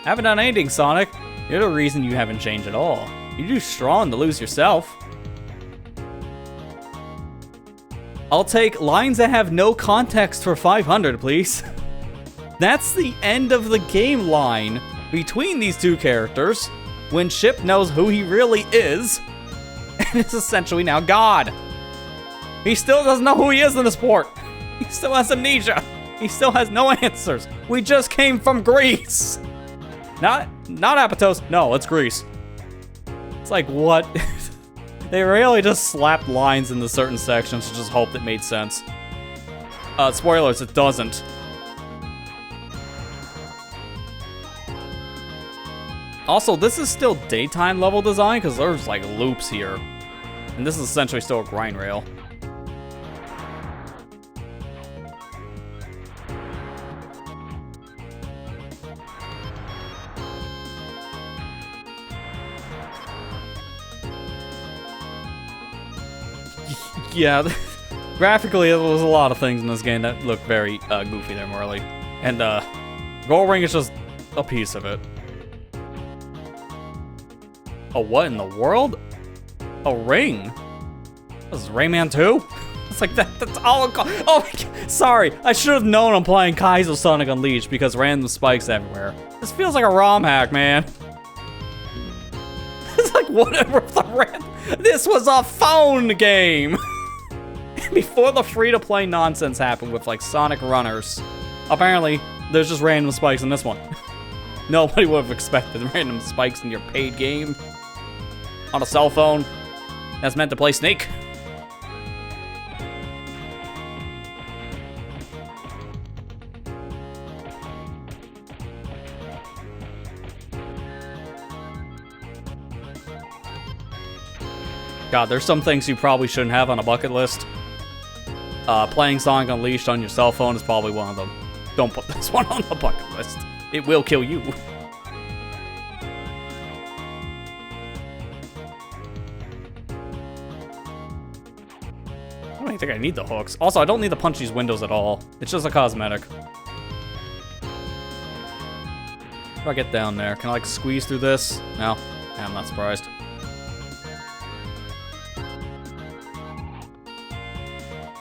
Haven't done anything, Sonic. You're the reason you haven't changed at all. You're too strong to lose yourself. I'll take lines that have no context for 500, please. That's the end of the game line between these two characters when Chip knows who he really is and is essentially now God. He still doesn't know who he is in this port. He still has amnesia. He still has no answers. We just came from Greece. Not Apatos. No, it's Greece. It's like, what? They really just slapped lines into certain sections to just hope it made sense. Spoilers, it doesn't. Also, this is still daytime level design because there's like loops here. And this is essentially still a grind rail. Yeah, graphically there was a lot of things in this game that looked very goofy there, Marley. And Gold Ring is just a piece of it. Oh, what in the world? A ring? This is Rayman 2? It's like that's all it oh my God. Sorry, I should have known I'm playing Kaizo Sonic Unleashed because random spikes everywhere. This feels like a ROM hack, man. It's like whatever this was a phone game! Before the free-to-play nonsense happened with like Sonic Runners, apparently there's just random spikes in this one. Nobody would have expected random spikes in your paid game on a cell phone that's meant to play Snake. God, there's some things you probably shouldn't have on a bucket list. Playing Sonic Unleashed on your cell phone is probably one of them. Don't put this one on the bucket list. It will kill you. I don't even think I need the hooks. Also, I don't need to punch these windows at all. It's just a cosmetic. If I get down there, can I like squeeze through this? No? Yeah, I'm not surprised.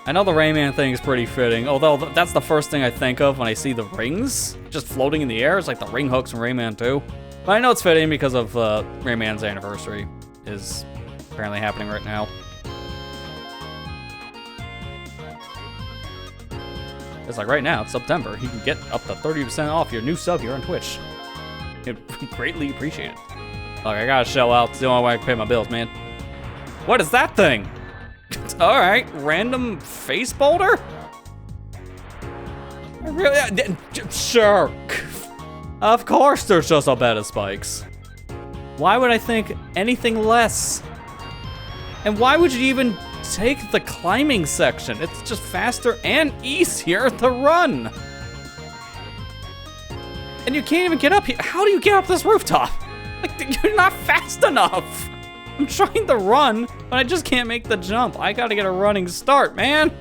I know the Rayman thing is pretty fitting, although that's the first thing I think of when I see the rings just floating in the air. It's like the ring hooks from Rayman 2. But I know it's fitting because of Rayman's anniversary is apparently happening right now. It's like right now, it's September. You can get up to 30% off your new sub here on Twitch. I'd greatly appreciate it. Look, I gotta shell out. It's the only way I can pay my bills, man. What is that thing? Alright, random face boulder? Really? Sure. Of course there's just a bed of spikes. Why would I think anything less? And why would you even take the climbing section? It's just faster and easier to run. And you can't even get up here. How do you get up this rooftop? Like, you're not fast enough. I'm trying to run, but I just can't make the jump. I gotta get a running start, man.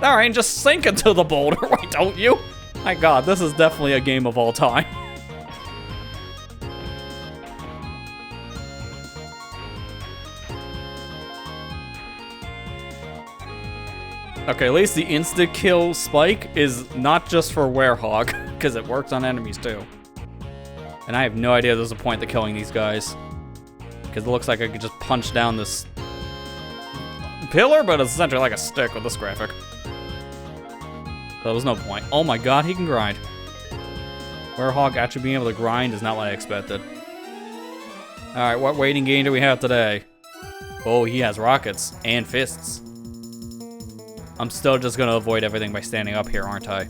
All right, just sink into the boulder, why don't you? My God, this is definitely a game of all time. Okay, at least the insta-kill spike is not just for Werehog, because it works on enemies too. And I have no idea there's a point to killing these guys. Because it looks like I could just punch down this pillar, but it's essentially like a stick with this graphic. So there's no point. Oh my God, he can grind. Werehog actually being able to grind is not what I expected. Alright, what waiting game do we have today? Oh, he has rockets and fists. I'm still just gonna avoid everything by standing up here, aren't I?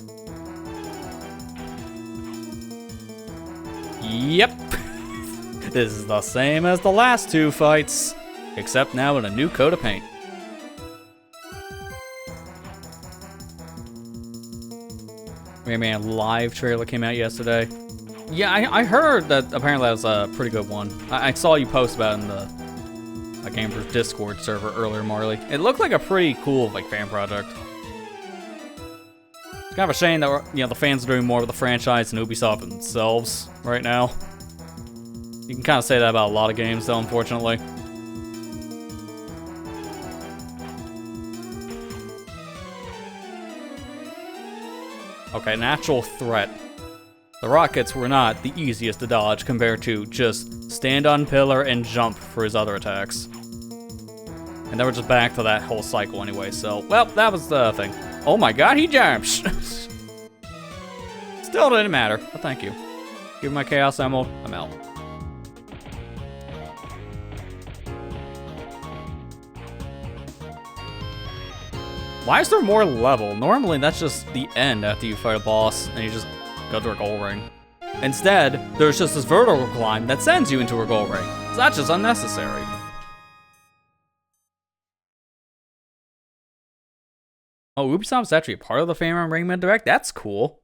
Yep. This is the same as the last two fights, except now in a new coat of paint. Rayman live trailer came out yesterday. Yeah, I heard that apparently that was a pretty good one. I saw you post about it in the Gamers Discord server earlier, Marley. It looked like a pretty cool fan project. It's kind of a shame that the fans are doing more with the franchise than Ubisoft themselves right now. You can kind of say that about a lot of games, though, unfortunately. Okay, natural threat. The rockets were not the easiest to dodge compared to just stand on pillar and jump for his other attacks. And then we're just back to that whole cycle anyway, so, well, that was the thing. Oh my God, he jumps! Still didn't matter, but thank you. Give me my Chaos Emerald, I'm out. Why is there more level? Normally that's just the end after you fight a boss and you just go to a gold ring. Instead, there's just this vertical climb that sends you into a gold ring. So that's just unnecessary. Oh, Ubisoft's actually a part of the Fan Rayman Direct? That's cool.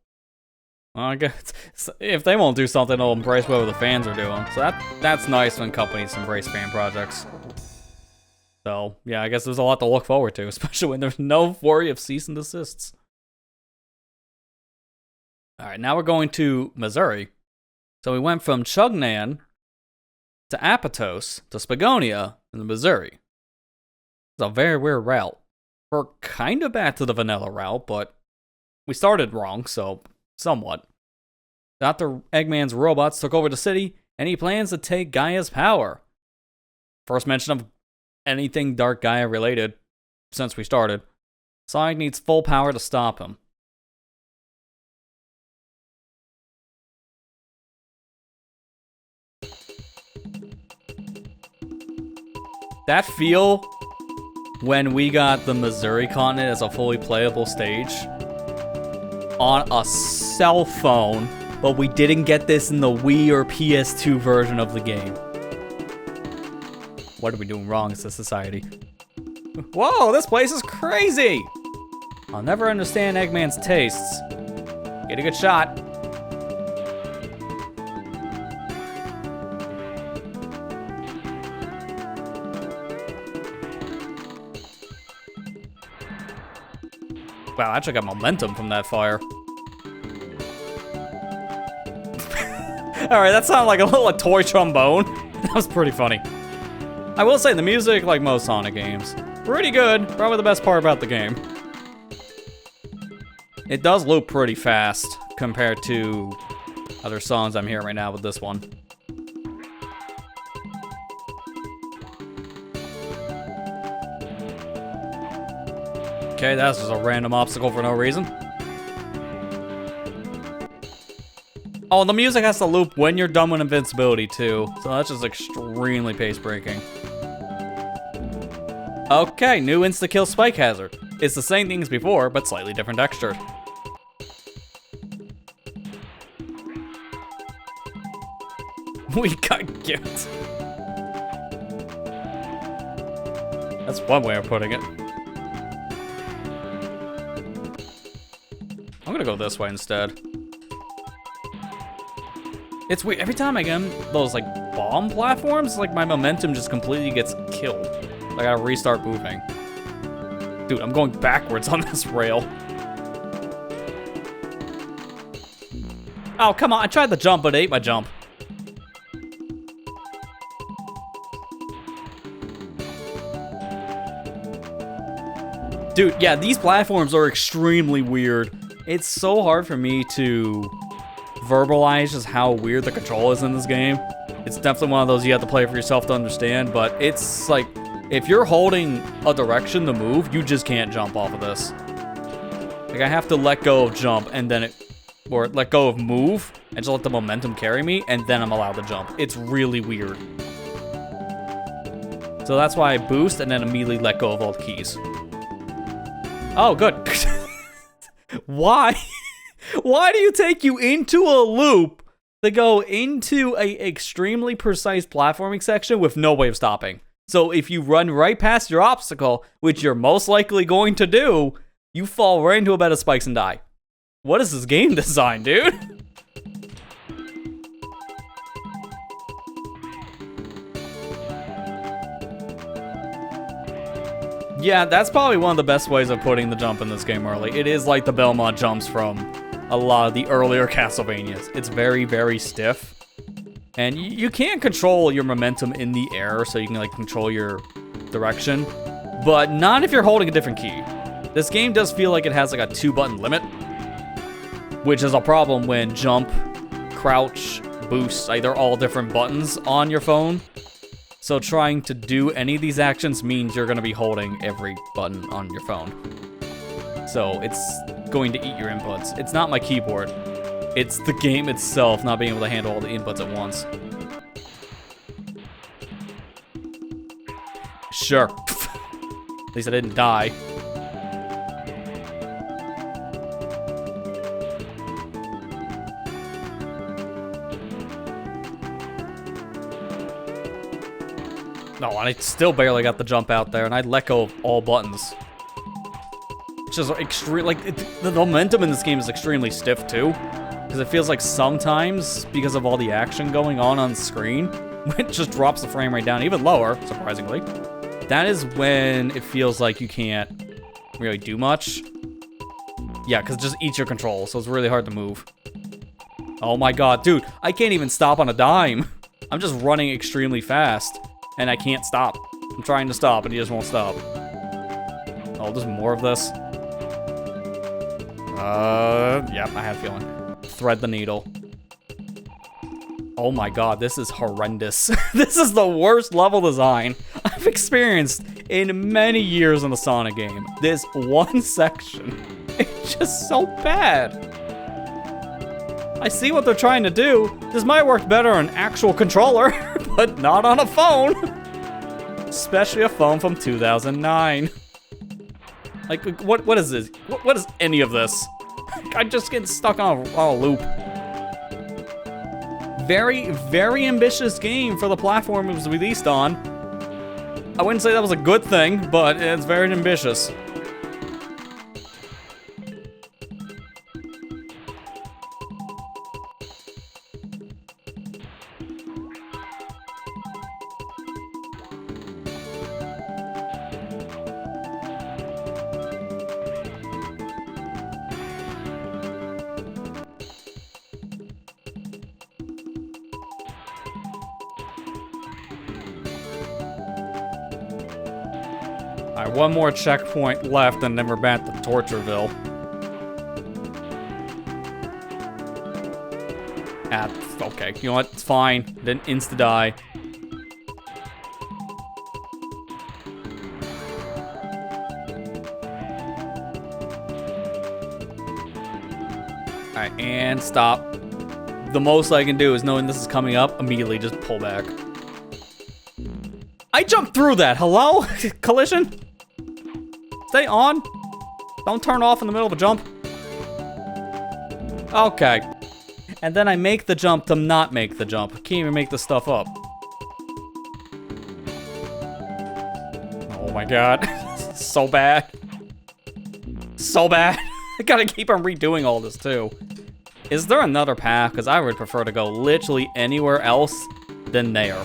Well, I guess if they won't do something, they'll embrace what the fans are doing. So that's nice when companies embrace fan projects. So, yeah, I guess there's a lot to look forward to, especially when there's no worry of cease and desists. Alright, now we're going to Missouri. So we went from Chun-nan to Apatos to Spagonia in the Missouri. It's a very weird route. We're kind of back to the vanilla route, but we started wrong, so somewhat. Dr. Eggman's robots took over the city, and he plans to take Gaia's power. First mention of anything Dark Gaia related since we started. Sonic needs full power to stop him. That feel when we got the Missouri continent as a fully playable stage on a cell phone, but we didn't get this in the Wii or PS2 version of the game. What are we doing wrong as a society? Whoa, this place is crazy! I'll never understand Eggman's tastes. Get a good shot. Wow, I actually got momentum from that fire. Alright, that sounded like a little toy trombone. That was pretty funny. I will say, the music, like most Sonic games, pretty good. Probably the best part about the game. It does loop pretty fast compared to other songs I'm hearing right now with this one. Okay, that's just a random obstacle for no reason. Oh, the music has to loop when you're done with invincibility too, so that's just extremely pace-breaking. Okay, new insta-kill spike hazard. It's the same thing as before, but slightly different texture. We got gift. That's one way of putting it. I'm gonna go this way instead. It's weird, every time I get on those like bomb platforms, like my momentum just completely gets killed. I gotta restart moving. Dude, I'm going backwards on this rail. Oh, come on, I tried the jump, but it ate my jump. Dude, yeah, these platforms are extremely weird. It's so hard for me to verbalize just how weird the control is in this game. It's definitely one of those you have to play for yourself to understand, but it's like, if you're holding a direction to move, you just can't jump off of this. Like, I have to let go of jump, and then or let go of move, and just let the momentum carry me, and then I'm allowed to jump. It's really weird. So that's why I boost, and then immediately let go of all the keys. Oh, good. Why? Why do you take you into a loop to go into a extremely precise platforming section with no way of stopping? So if you run right past your obstacle, which you're most likely going to do, you fall right into a bed of spikes and die. What is this game design, dude? Yeah, that's probably one of the best ways of putting the jump in this game early. It is like the Belmont jumps from a lot of the earlier Castlevanias. It's very, very stiff. And you can control your momentum in the air, so you can like control your direction. But not if you're holding a different key. This game does feel like it has like a 2-button limit, which is a problem when jump, crouch, boost, like they're all different buttons on your phone. So trying to do any of these actions means you're going to be holding every button on your phone. So it's going to eat your inputs. It's not my keyboard. It's the game itself not being able to handle all the inputs at once. Sure. At least I didn't die. No, and I still barely got the jump out there, and I let go of all buttons. Which is extreme. Like, the momentum in this game is extremely stiff, too. Because it feels like sometimes, because of all the action going on screen, it just drops the frame rate down even lower, surprisingly. That is when it feels like you can't really do much. Yeah, because it just eats your control, so it's really hard to move. Oh my god, dude, I can't even stop on a dime. I'm just running extremely fast, and I can't stop. I'm trying to stop, and he just won't stop. Oh, there's more of this. Yeah, I had a feeling. Thread the needle. Oh my god, this is horrendous. This is the worst level design I've experienced in many years in the Sonic game. This one section, it's just so bad. I see what they're trying to do. This might work better on an actual controller, but not on a phone. Especially a phone from 2009. Like, what is this? What is any of this? I'm just getting stuck on a loop. Very, very ambitious game for the platform it was released on. I wouldn't say that was a good thing, but it's very ambitious. Alright, one more checkpoint left, and then we're back to Tortureville. Ah, okay, you know what? It's fine. Didn't insta-die. Alright, and stop. The most I can do is, knowing this is coming up, immediately just pull back. I jumped through that. Hello? Collision? Stay on. Don't turn off in the middle of a jump. Okay. And then I make the jump to not make the jump. I can't even make this stuff up. Oh my god. So bad. So bad. I gotta keep on redoing all this too. Is there another path? Because I would prefer to go literally anywhere else than there.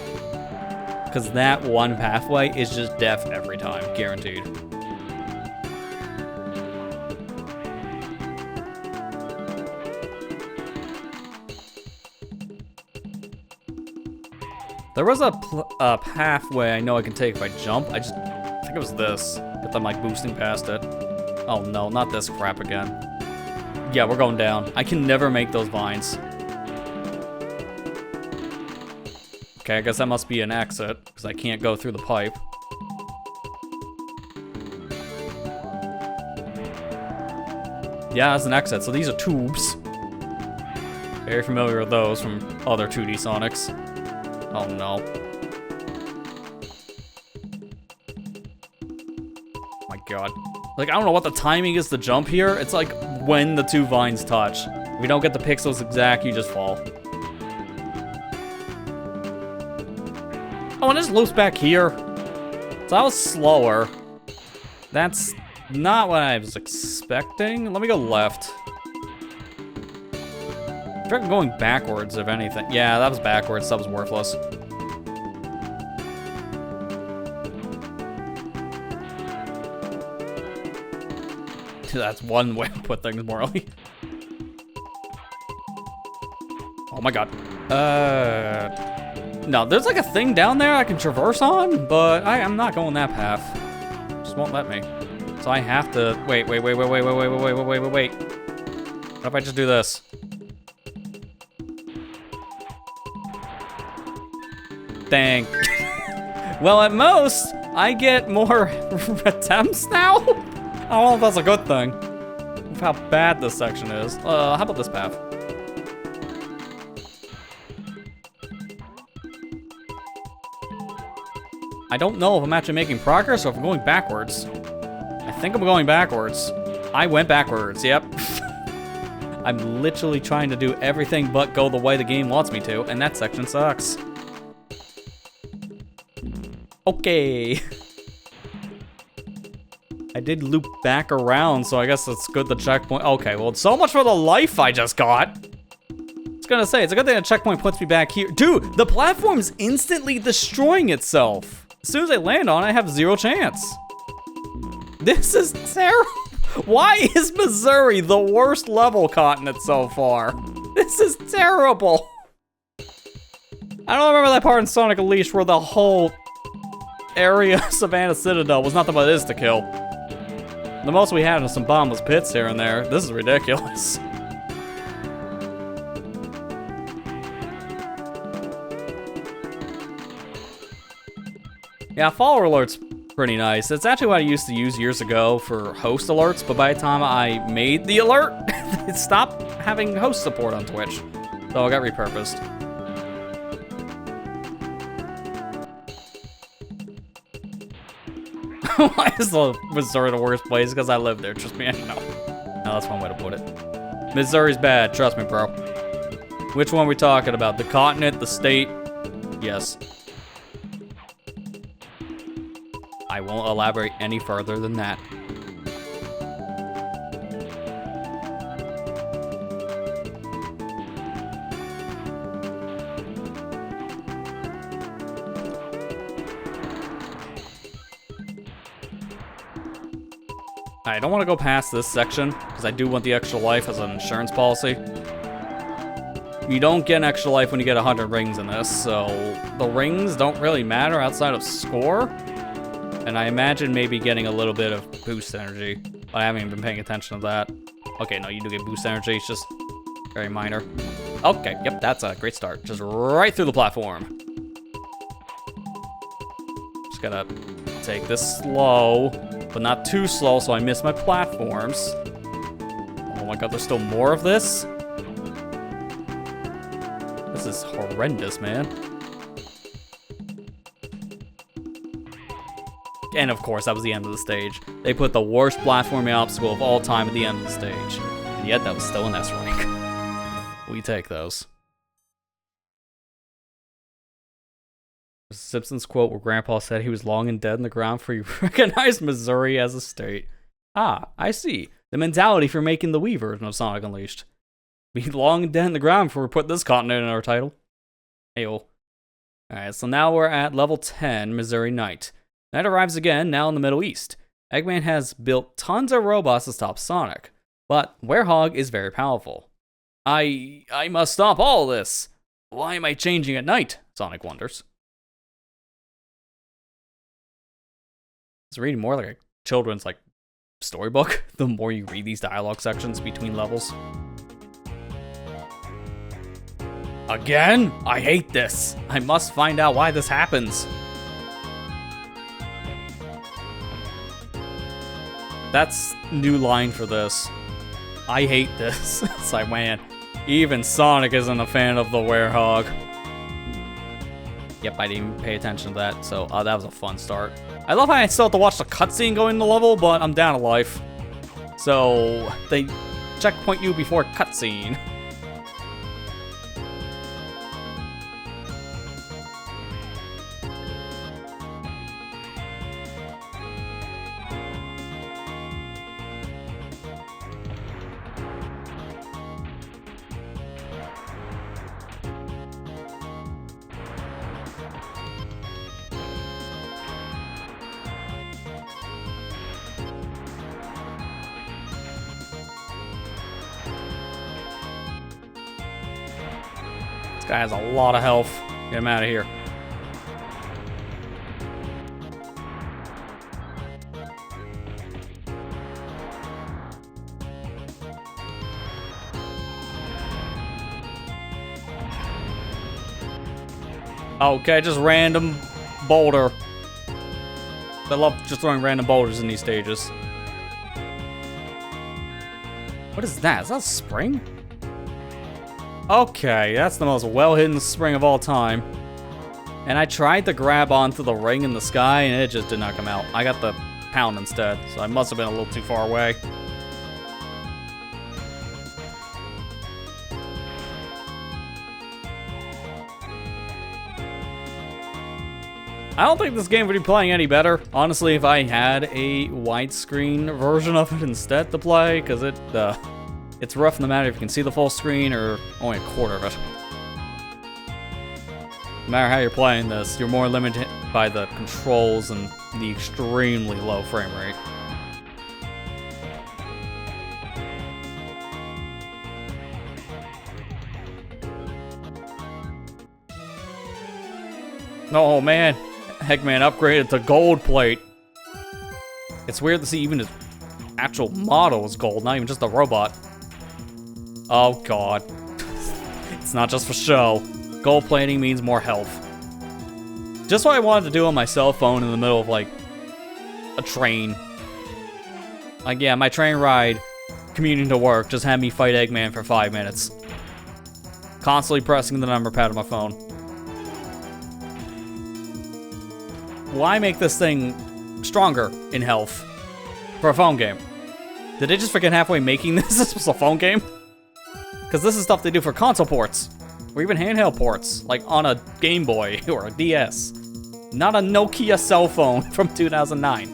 Because that one pathway is just death every time, guaranteed. There was a pathway I know I can take if I jump. I think it was this. But I'm like boosting past it. Oh no, not this crap again. Yeah, we're going down. I can never make those vines. Okay, I guess that must be an exit, because I can't go through the pipe. Yeah, that's an exit, so these are tubes. Very familiar with those from other 2D Sonics. Oh no. My god. Like, I don't know what the timing is to jump here. It's like when the two vines touch. If you don't get the pixels exact, you just fall. Oh, and this loops back here. So that was slower. That's not what I was expecting. Let me go left. I tried going backwards, if anything. Yeah, that was backwards. That was worthless. That's one way to put things morally. Oh my god. No, there's like a thing down there I can traverse on, but I'm not going that path. Just won't let me. So I have to wait. What if I just do this? Dang. Well, at most, I get more attempts now? I don't know if that's a good thing. With how bad this section is. How about this path? I don't know if I'm actually making progress or if I'm going backwards. I think I'm going backwards. I went backwards, yep. I'm literally trying to do everything but go the way the game wants me to, and that section sucks. Okay. I did loop back around, so I guess it's good the checkpoint. Okay, well, so much for the life I just got. I was gonna say, it's a good thing the checkpoint puts me back here. Dude, the platform's instantly destroying itself. As soon as I land on it, I have 0 chance. This is terrible. Why is Missouri the worst level continent so far? This is terrible. I don't remember that part in Sonic Unleashed where the whole area of Savannah Citadel was nothing but is to kill. The most we had was some bombless pits here and there. This is ridiculous. Yeah, follower alerts pretty nice. It's actually what I used to use years ago for host alerts, but by the time I made the alert, it stopped having host support on Twitch. So it got repurposed. Why is Missouri the worst place? Because I live there, trust me, I know. No, that's one way to put it. Missouri's bad, trust me, bro. Which one are we talking about? The continent, the state? Yes. I won't elaborate any further than that. I don't want to go past this section, because I do want the extra life as an insurance policy. You don't get an extra life when you get 100 rings in this, so the rings don't really matter outside of score. And I imagine maybe getting a little bit of boost energy. But I haven't even been paying attention to that. Okay, no, you do get boost energy. It's just very minor. Okay, yep, that's a great start. Just right through the platform. Just gotta take this slow, but not too slow so I miss my platforms. Oh my god, there's still more of this? This is horrendous, man. And of course, that was the end of the stage. They put the worst platforming obstacle of all time at the end of the stage. And yet, that was still an S rank. We take those. Simpsons quote where Grandpa said he was long and dead in the ground for he recognized Missouri as a state. Ah, I see. The mentality for making the Wii version of Sonic Unleashed. Be long and dead in the ground before we put this continent in our title. Ayo. Alright, so now we're at level 10, Missouri Night. Night arrives again, now in the Middle East. Eggman has built tons of robots to stop Sonic, but Werehog is very powerful. I must stop all this. Why am I changing at night? Sonic wonders. It's reading more like a children's storybook the more you read these dialogue sections between levels. Again? I hate this. I must find out why this happens. That's new line for this. I hate this. It's like, man, even Sonic isn't a fan of the Werehog. Yep, I didn't even pay attention to that, so that was a fun start. I love how I still have to watch the cutscene going in the level, but I'm down a life. So, they checkpoint you before cutscene. Guy has a lot of health. Get him out of here. Okay, just random boulder. I love just throwing random boulders in these stages. What is that? Is that a spring? Okay, that's the most well-hidden spring of all time. And I tried to grab onto the ring in the sky, and it just did not come out. I got the pound instead, so I must have been a little too far away. I don't think this game would be playing any better, honestly, if I had a widescreen version of it instead to play, because it's rough no matter if you can see the full screen or only a quarter of it. No matter how you're playing this, you're more limited by the controls and the extremely low frame rate. Oh man, Eggman upgraded to gold plate. It's weird to see even his actual model is gold, not even just a robot. Oh god. It's not just for show. Gold plating means more health. Just what I wanted to do on my cell phone in the middle of, a train. Yeah, my train ride, commuting to work, just had me fight Eggman for 5 minutes. Constantly pressing the number pad on my phone. Why make this thing stronger in health for a phone game? Did they just forget halfway making this? This was a phone game? Because this is stuff they do for console ports, or even handheld ports, like on a Game Boy or a DS. Not a Nokia cell phone from 2009.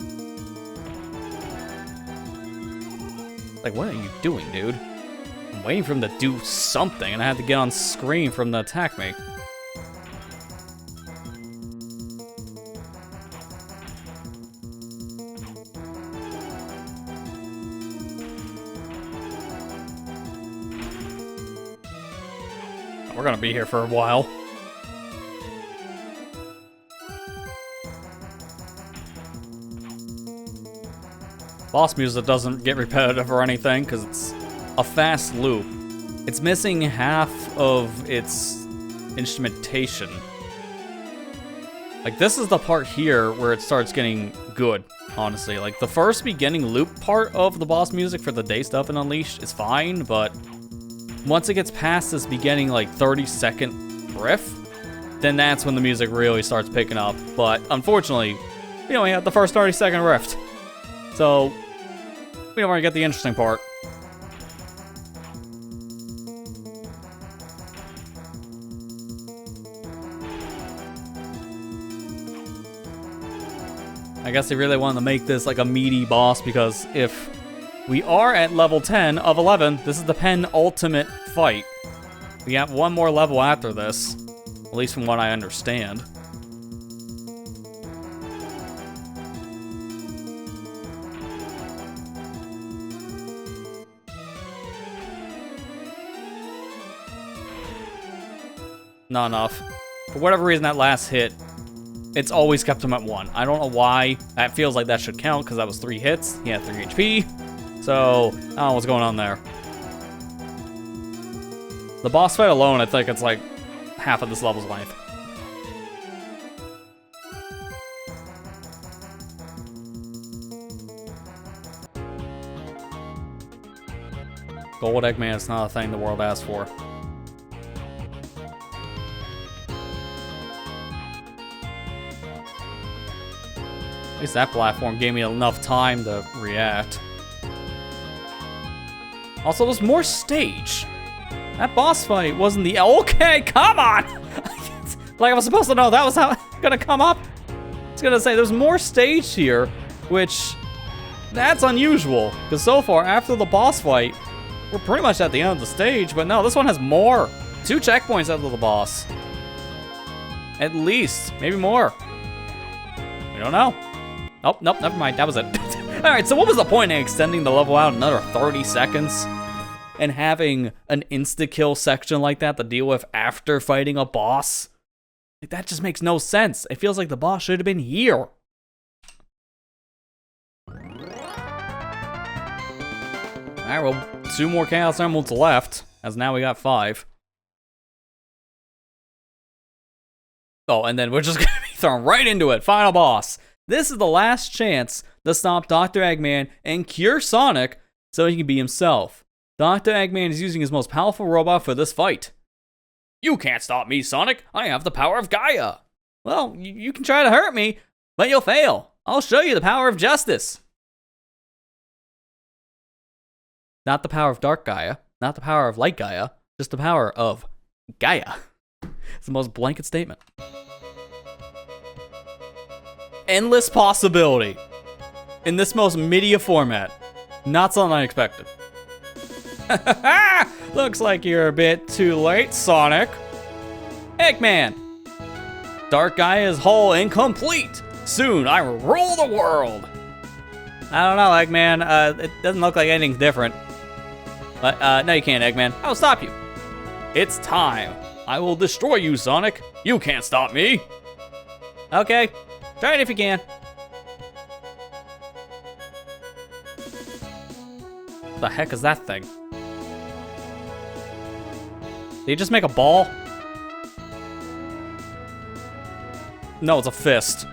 What are you doing, dude? I'm waiting for him to do something, and I had to get on screen for him to attack me. We're gonna be here for a while. Boss music doesn't get repetitive or anything because it's a fast loop. It's missing half of its instrumentation. Like, this is the part here where it starts getting good, honestly. Like, the first beginning loop part of the boss music for the day stuff in Unleashed is fine, but once it gets past this beginning, like, 30-second riff, then that's when the music really starts picking up. But unfortunately, we only have the first 30-second riff, so we don't want to get the interesting part. I guess they really wanted to make this like a meaty boss, because if we are at level 10 of 11, this is the penultimate fight. We have one more level after this, at least from what I understand. Not enough. For whatever reason, that last hit, it's always kept him at 1. I don't know why. That feels like that should count, because that was 3 hits. He had 3 HP. So, I don't know what's going on there. The boss fight alone, I think it's like half of this level's length. Gold Eggman is not a thing the world asked for. At least that platform gave me enough time to react. Also, there's more stage. That boss fight wasn't the... Okay, come on! Like, I was supposed to know that was how gonna come up. I was gonna say, there's more stage here, which... That's unusual. Because so far, after the boss fight, we're pretty much at the end of the stage. But no, this one has more. 2 checkpoints after the boss. At least. Maybe more. We don't know. Oh, nope, never mind. That was it. Alright, so what was the point in extending the level out another 30 seconds? And having an insta-kill section like that to deal with after fighting a boss? Like, that just makes no sense. It feels like the boss should have been here. Alright, well, 2 more Chaos Emeralds left, as now we got 5. Oh, and then we're just gonna be thrown right into it. Final boss. This is the last chance to stop Dr. Eggman and cure Sonic so he can be himself. Dr. Eggman is using his most powerful robot for this fight. You can't stop me, Sonic. I have the power of Gaia. Well, you can try to hurt me, but you'll fail. I'll show you the power of justice. Not the power of Dark Gaia, not the power of Light Gaia, just the power of Gaia. It's the most blanket statement. Endless possibility in this most media format. Not something I expected. Looks like you're a bit too late, Sonic. Eggman. Dark Gaia's whole and complete. Soon I will rule the world. I don't know, Eggman. It doesn't look like anything's different. But, no you can't, Eggman. I will stop you. It's time. I will destroy you, Sonic. You can't stop me. Okay. Try it if you can. What the heck is that thing? Did he just make a ball? No, it's a fist.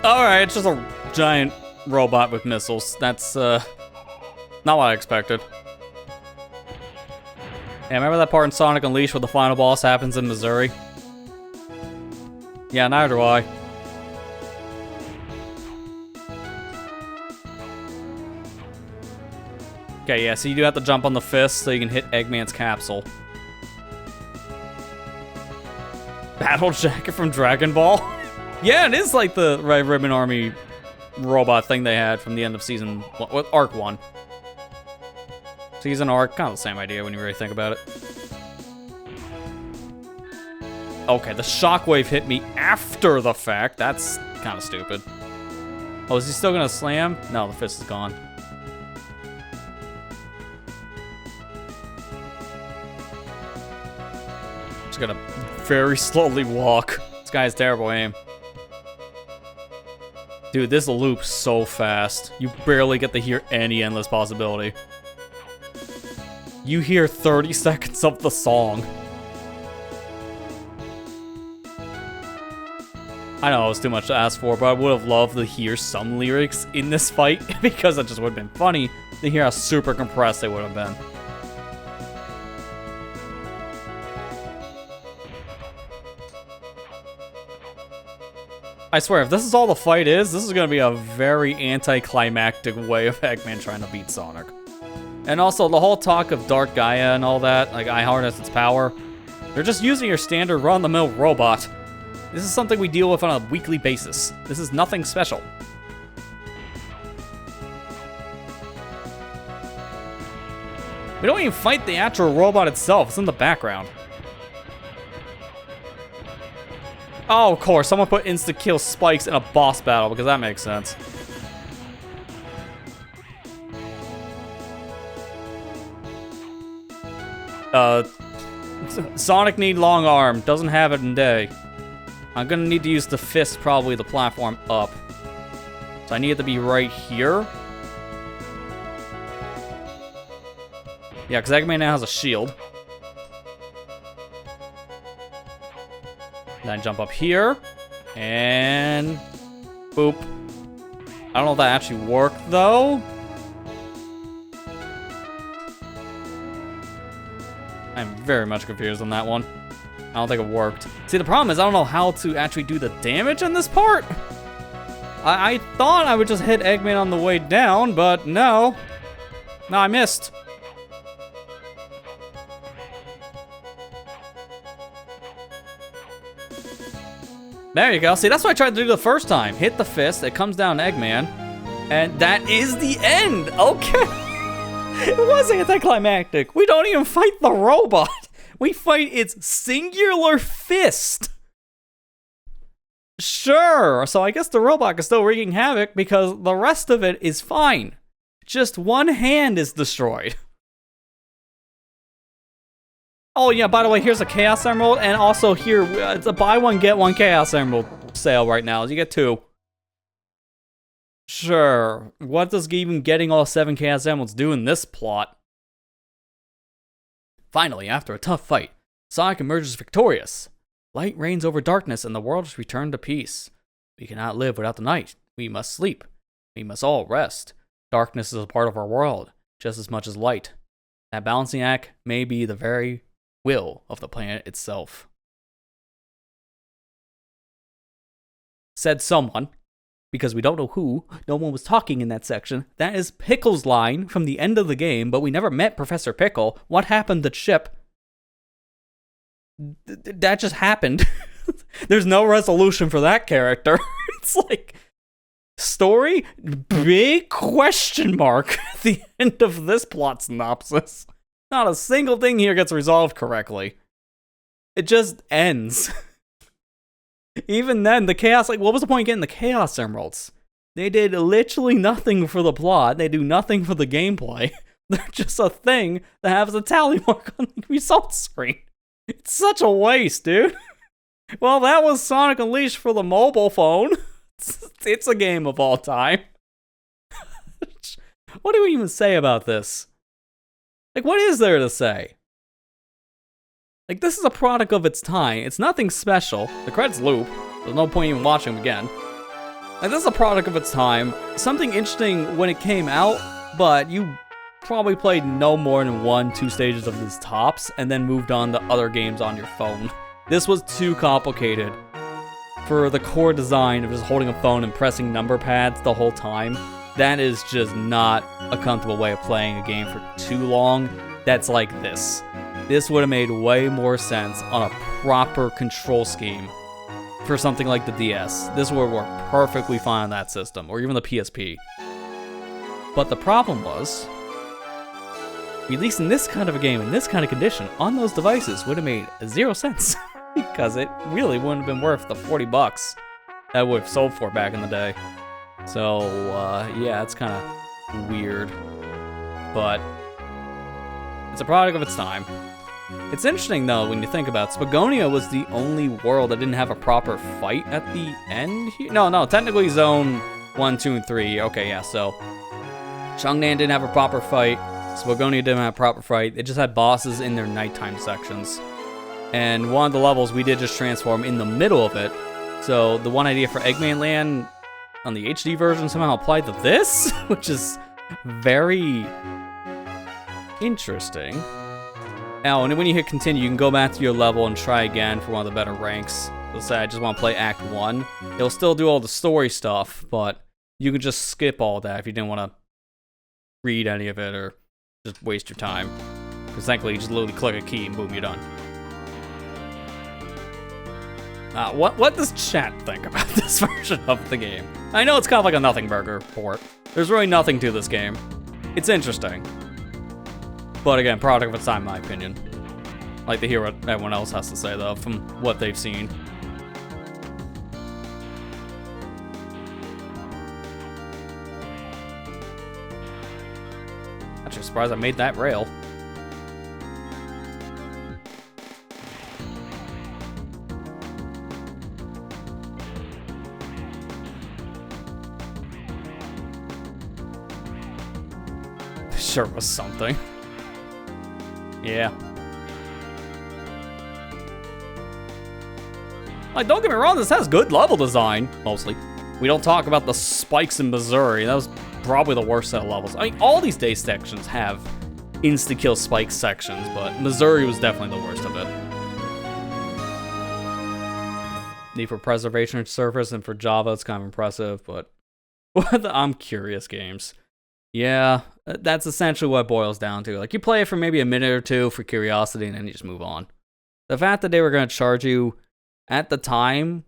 Alright, it's just a giant robot with missiles. That's, not what I expected. Yeah, remember that part in Sonic Unleashed where the final boss happens in Missouri? Yeah, neither do I. Okay, yeah, so you do have to jump on the fist so you can hit Eggman's capsule. Battle Jacket from Dragon Ball? Yeah, it is like the Red Ribbon Army robot thing they had from the end of season, Arc 1. Season Arc, kind of the same idea when you really think about it. Okay, the shockwave hit me after the fact. That's kind of stupid. Oh, is he still gonna slam? No, the fist is gone. Just gonna very slowly walk This guy's terrible aim. Dude, this loops so fast. You barely get to hear any endless possibility. You hear 30 seconds of the song. I know it was too much to ask for, but I would have loved to hear some lyrics in this fight because it just would have been funny to hear how super compressed they would have been. I swear, if this is all the fight is, this is going to be a very anticlimactic way of Eggman trying to beat Sonic. And also, the whole talk of Dark Gaia and all that, like I harness its power, they're just using your standard run-of-the-mill robot. This is something we deal with on a weekly basis. This is nothing special. We don't even fight the actual robot itself, it's in the background. Oh, of course, someone put insta-kill spikes in a boss battle, because that makes sense. Sonic need long arm, doesn't have it in day. I'm gonna need to use the fist, probably the platform up. So I need it to be right here. Yeah, because Eggman now has a shield. Then jump up here, and boop. I don't know if that actually worked, though. I'm very much confused on that one. I don't think it worked. See, the problem is I don't know how to actually do the damage on this part. I thought I would just hit Eggman on the way down, but no. No, I missed. There you go. See, that's what I tried to do the first time. Hit the fist, it comes down to Eggman, and that is the end. Okay. It was anticlimactic. We don't even fight the robot. We fight its singular fist. Sure. So I guess the robot is still wreaking havoc because the rest of it is fine. Just one hand is destroyed. Oh yeah, by the way, here's a Chaos Emerald, and also here, it's a buy one, get one Chaos Emerald sale right now. You get 2. Sure, what does even getting all 7 Chaos Emeralds do in this plot? Finally, after a tough fight, Sonic emerges victorious. Light reigns over darkness, and the world has returned to peace. We cannot live without the night. We must sleep. We must all rest. Darkness is a part of our world, just as much as light. That balancing act may be the very will of the planet itself. Said someone, because we don't know who, no one was talking in that section. That is Pickle's line from the end of the game, but we never met Professor Pickle. What happened to Chip? That just happened. There's no resolution for that character. It's like, story? Big question mark at the end of this plot synopsis. Not a single thing here gets resolved correctly. It just ends. Even then, the Chaos, like, what was the point of getting the Chaos Emeralds? They did literally nothing for the plot. They do nothing for the gameplay. They're just a thing that has a tally mark on the results screen. It's such a waste, dude. Well, that was Sonic Unleashed for the mobile phone. It's a game of all time. What do we even say about this? Like, what is there to say? Like, this is a product of its time. It's nothing special. The credits loop. There's no point even watching them again. Like, this is a product of its time. Something interesting when it came out, but you probably played no more than 1-2 stages of this tops, and then moved on to other games on your phone. This was too complicated for the core design of just holding a phone and pressing number pads the whole time. That is just not a comfortable way of playing a game for too long. That's like this. This would have made way more sense on a proper control scheme for something like the DS. This would work perfectly fine on that system, or even the PSP. But the problem was, releasing this kind of a game in this kind of condition on those devices would have made 0 sense. Because it really wouldn't have been worth the $40 that would have sold for back in the day. So, yeah, it's kind of weird. But it's a product of its time. It's interesting, though, when you think about it. Spagonia was the only world that didn't have a proper fight at the end here. No, technically Zone 1, 2, and 3. Okay, yeah, so Chun-nan didn't have a proper fight. Spagonia didn't have a proper fight. It just had bosses in their nighttime sections. And one of the levels, we did just transform in the middle of it. So the one idea for Eggman Land on the HD version somehow applied to this, which is very interesting. Now, and when you hit continue, you can go back to your level and try again for one of the better ranks. Let's say I just want to play Act 1. It'll still do all the story stuff, but you can just skip all that if you didn't want to read any of it or just waste your time. Because thankfully, you just literally click a key and boom, you're done. What does chat think about this version of the game? I know it's kind of like a nothing burger port. There's really nothing to this game. It's interesting. But again, product of its time, in my opinion. I like to hear what everyone else has to say, though, from what they've seen. Actually surprised I made that rail. Sure was something. Yeah. Like, don't get me wrong, this has good level design, mostly. We don't talk about the spikes in Missouri. That was probably the worst set of levels. I mean, all these day sections have insta-kill spike sections, but Missouri was definitely the worst of it. Need for preservation surface, and for Java, it's kind of impressive, but I'm curious games. Yeah, that's essentially what it boils down to. Like, you play it for maybe a minute or two for curiosity, and then you just move on. The fact that they were going to charge you at the time,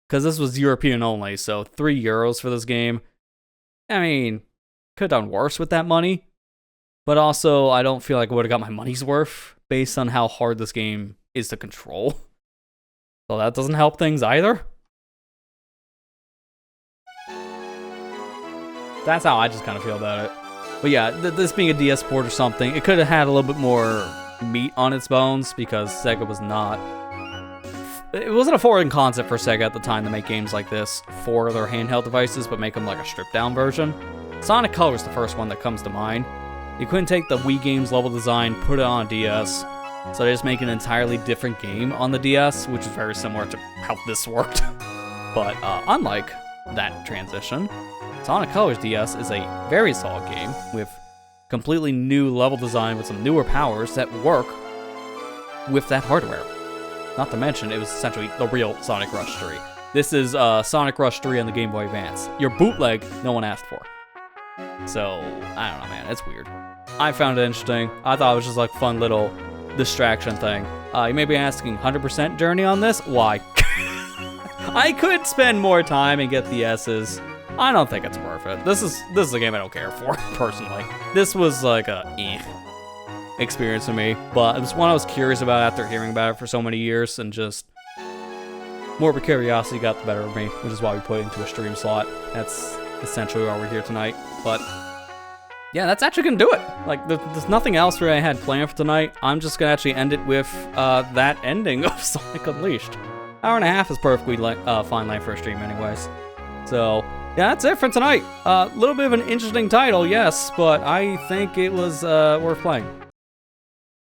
because this was European only, so €3 for this game. I mean, could have done worse with that money, but also I don't feel like I would have got my money's worth based on how hard this game is to control. So that doesn't help things either. That's how I just kind of feel about it. But yeah, this being a DS port or something, it could have had a little bit more meat on its bones because Sega was not... It wasn't a foreign concept for Sega at the time to make games like this for their handheld devices, but make them like a stripped-down version. Sonic Color is the first one that comes to mind. You couldn't take the Wii game's level design, put it on a DS, so they just make an entirely different game on the DS, which is very similar to how this worked. But unlike that transition, Sonic Colors DS is a very solid game with completely new level design with some newer powers that work with that hardware. Not to mention, it was essentially the real Sonic Rush 3. This is Sonic Rush 3 on the Game Boy Advance. Your bootleg, no one asked for. So, I don't know, man, it's weird. I found it interesting. I thought it was just like fun little distraction thing. You may be asking, 100% Journey on this? Why? I could spend more time and get the S's. I don't think it's worth it. This is a game I don't care for, personally. This was like a experience for me, but it was one I was curious about after hearing about it for so many years, and just morbid curiosity got the better of me, which is why we put it into a stream slot. That's essentially why we're here tonight. But yeah, that's actually gonna do it. Like, there's nothing else really I had planned for tonight. I'm just gonna actually end it with that ending of Sonic Unleashed. Hour and a half is perfectly fine length for a stream anyways. So yeah, that's it for tonight. A little bit of an interesting title, yes, but I think it was worth playing.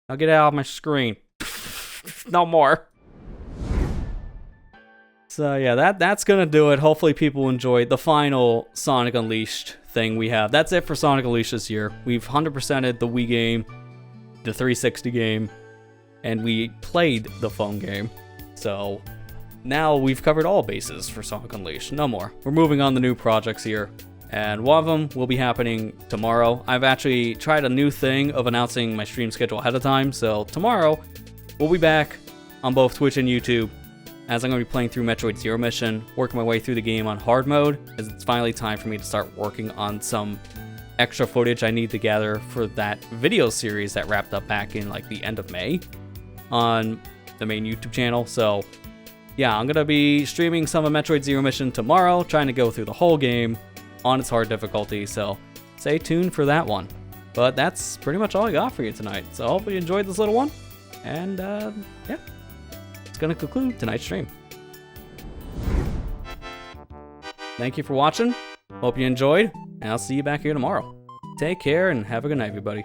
I'll get it out of my screen. No more. So yeah, that's gonna do it. Hopefully people enjoyed the final Sonic Unleashed thing we have. That's it for Sonic Unleashed this year. We've 100%ed the Wii game, the 360 game, and we played the phone game. So now we've covered all bases for Sonic Unleashed. No more. We're moving on to new projects here, and one of them will be happening tomorrow. I've actually tried a new thing of announcing my stream schedule ahead of time, so tomorrow we'll be back on both Twitch and YouTube, as I'm going to be playing through Metroid Zero Mission, working my way through the game on hard mode, as it's finally time for me to start working on some extra footage I need to gather for that video series that wrapped up back in like the end of May on the main YouTube channel. So yeah, I'm going to be streaming some of Metroid Zero Mission tomorrow, trying to go through the whole game on its hard difficulty, so stay tuned for that one. But that's pretty much all I got for you tonight, so hopefully you enjoyed this little one, And yeah, it's going to conclude tonight's stream. Thank you for watching. Hope you enjoyed, and I'll see you back here tomorrow. Take care and have a good night, everybody.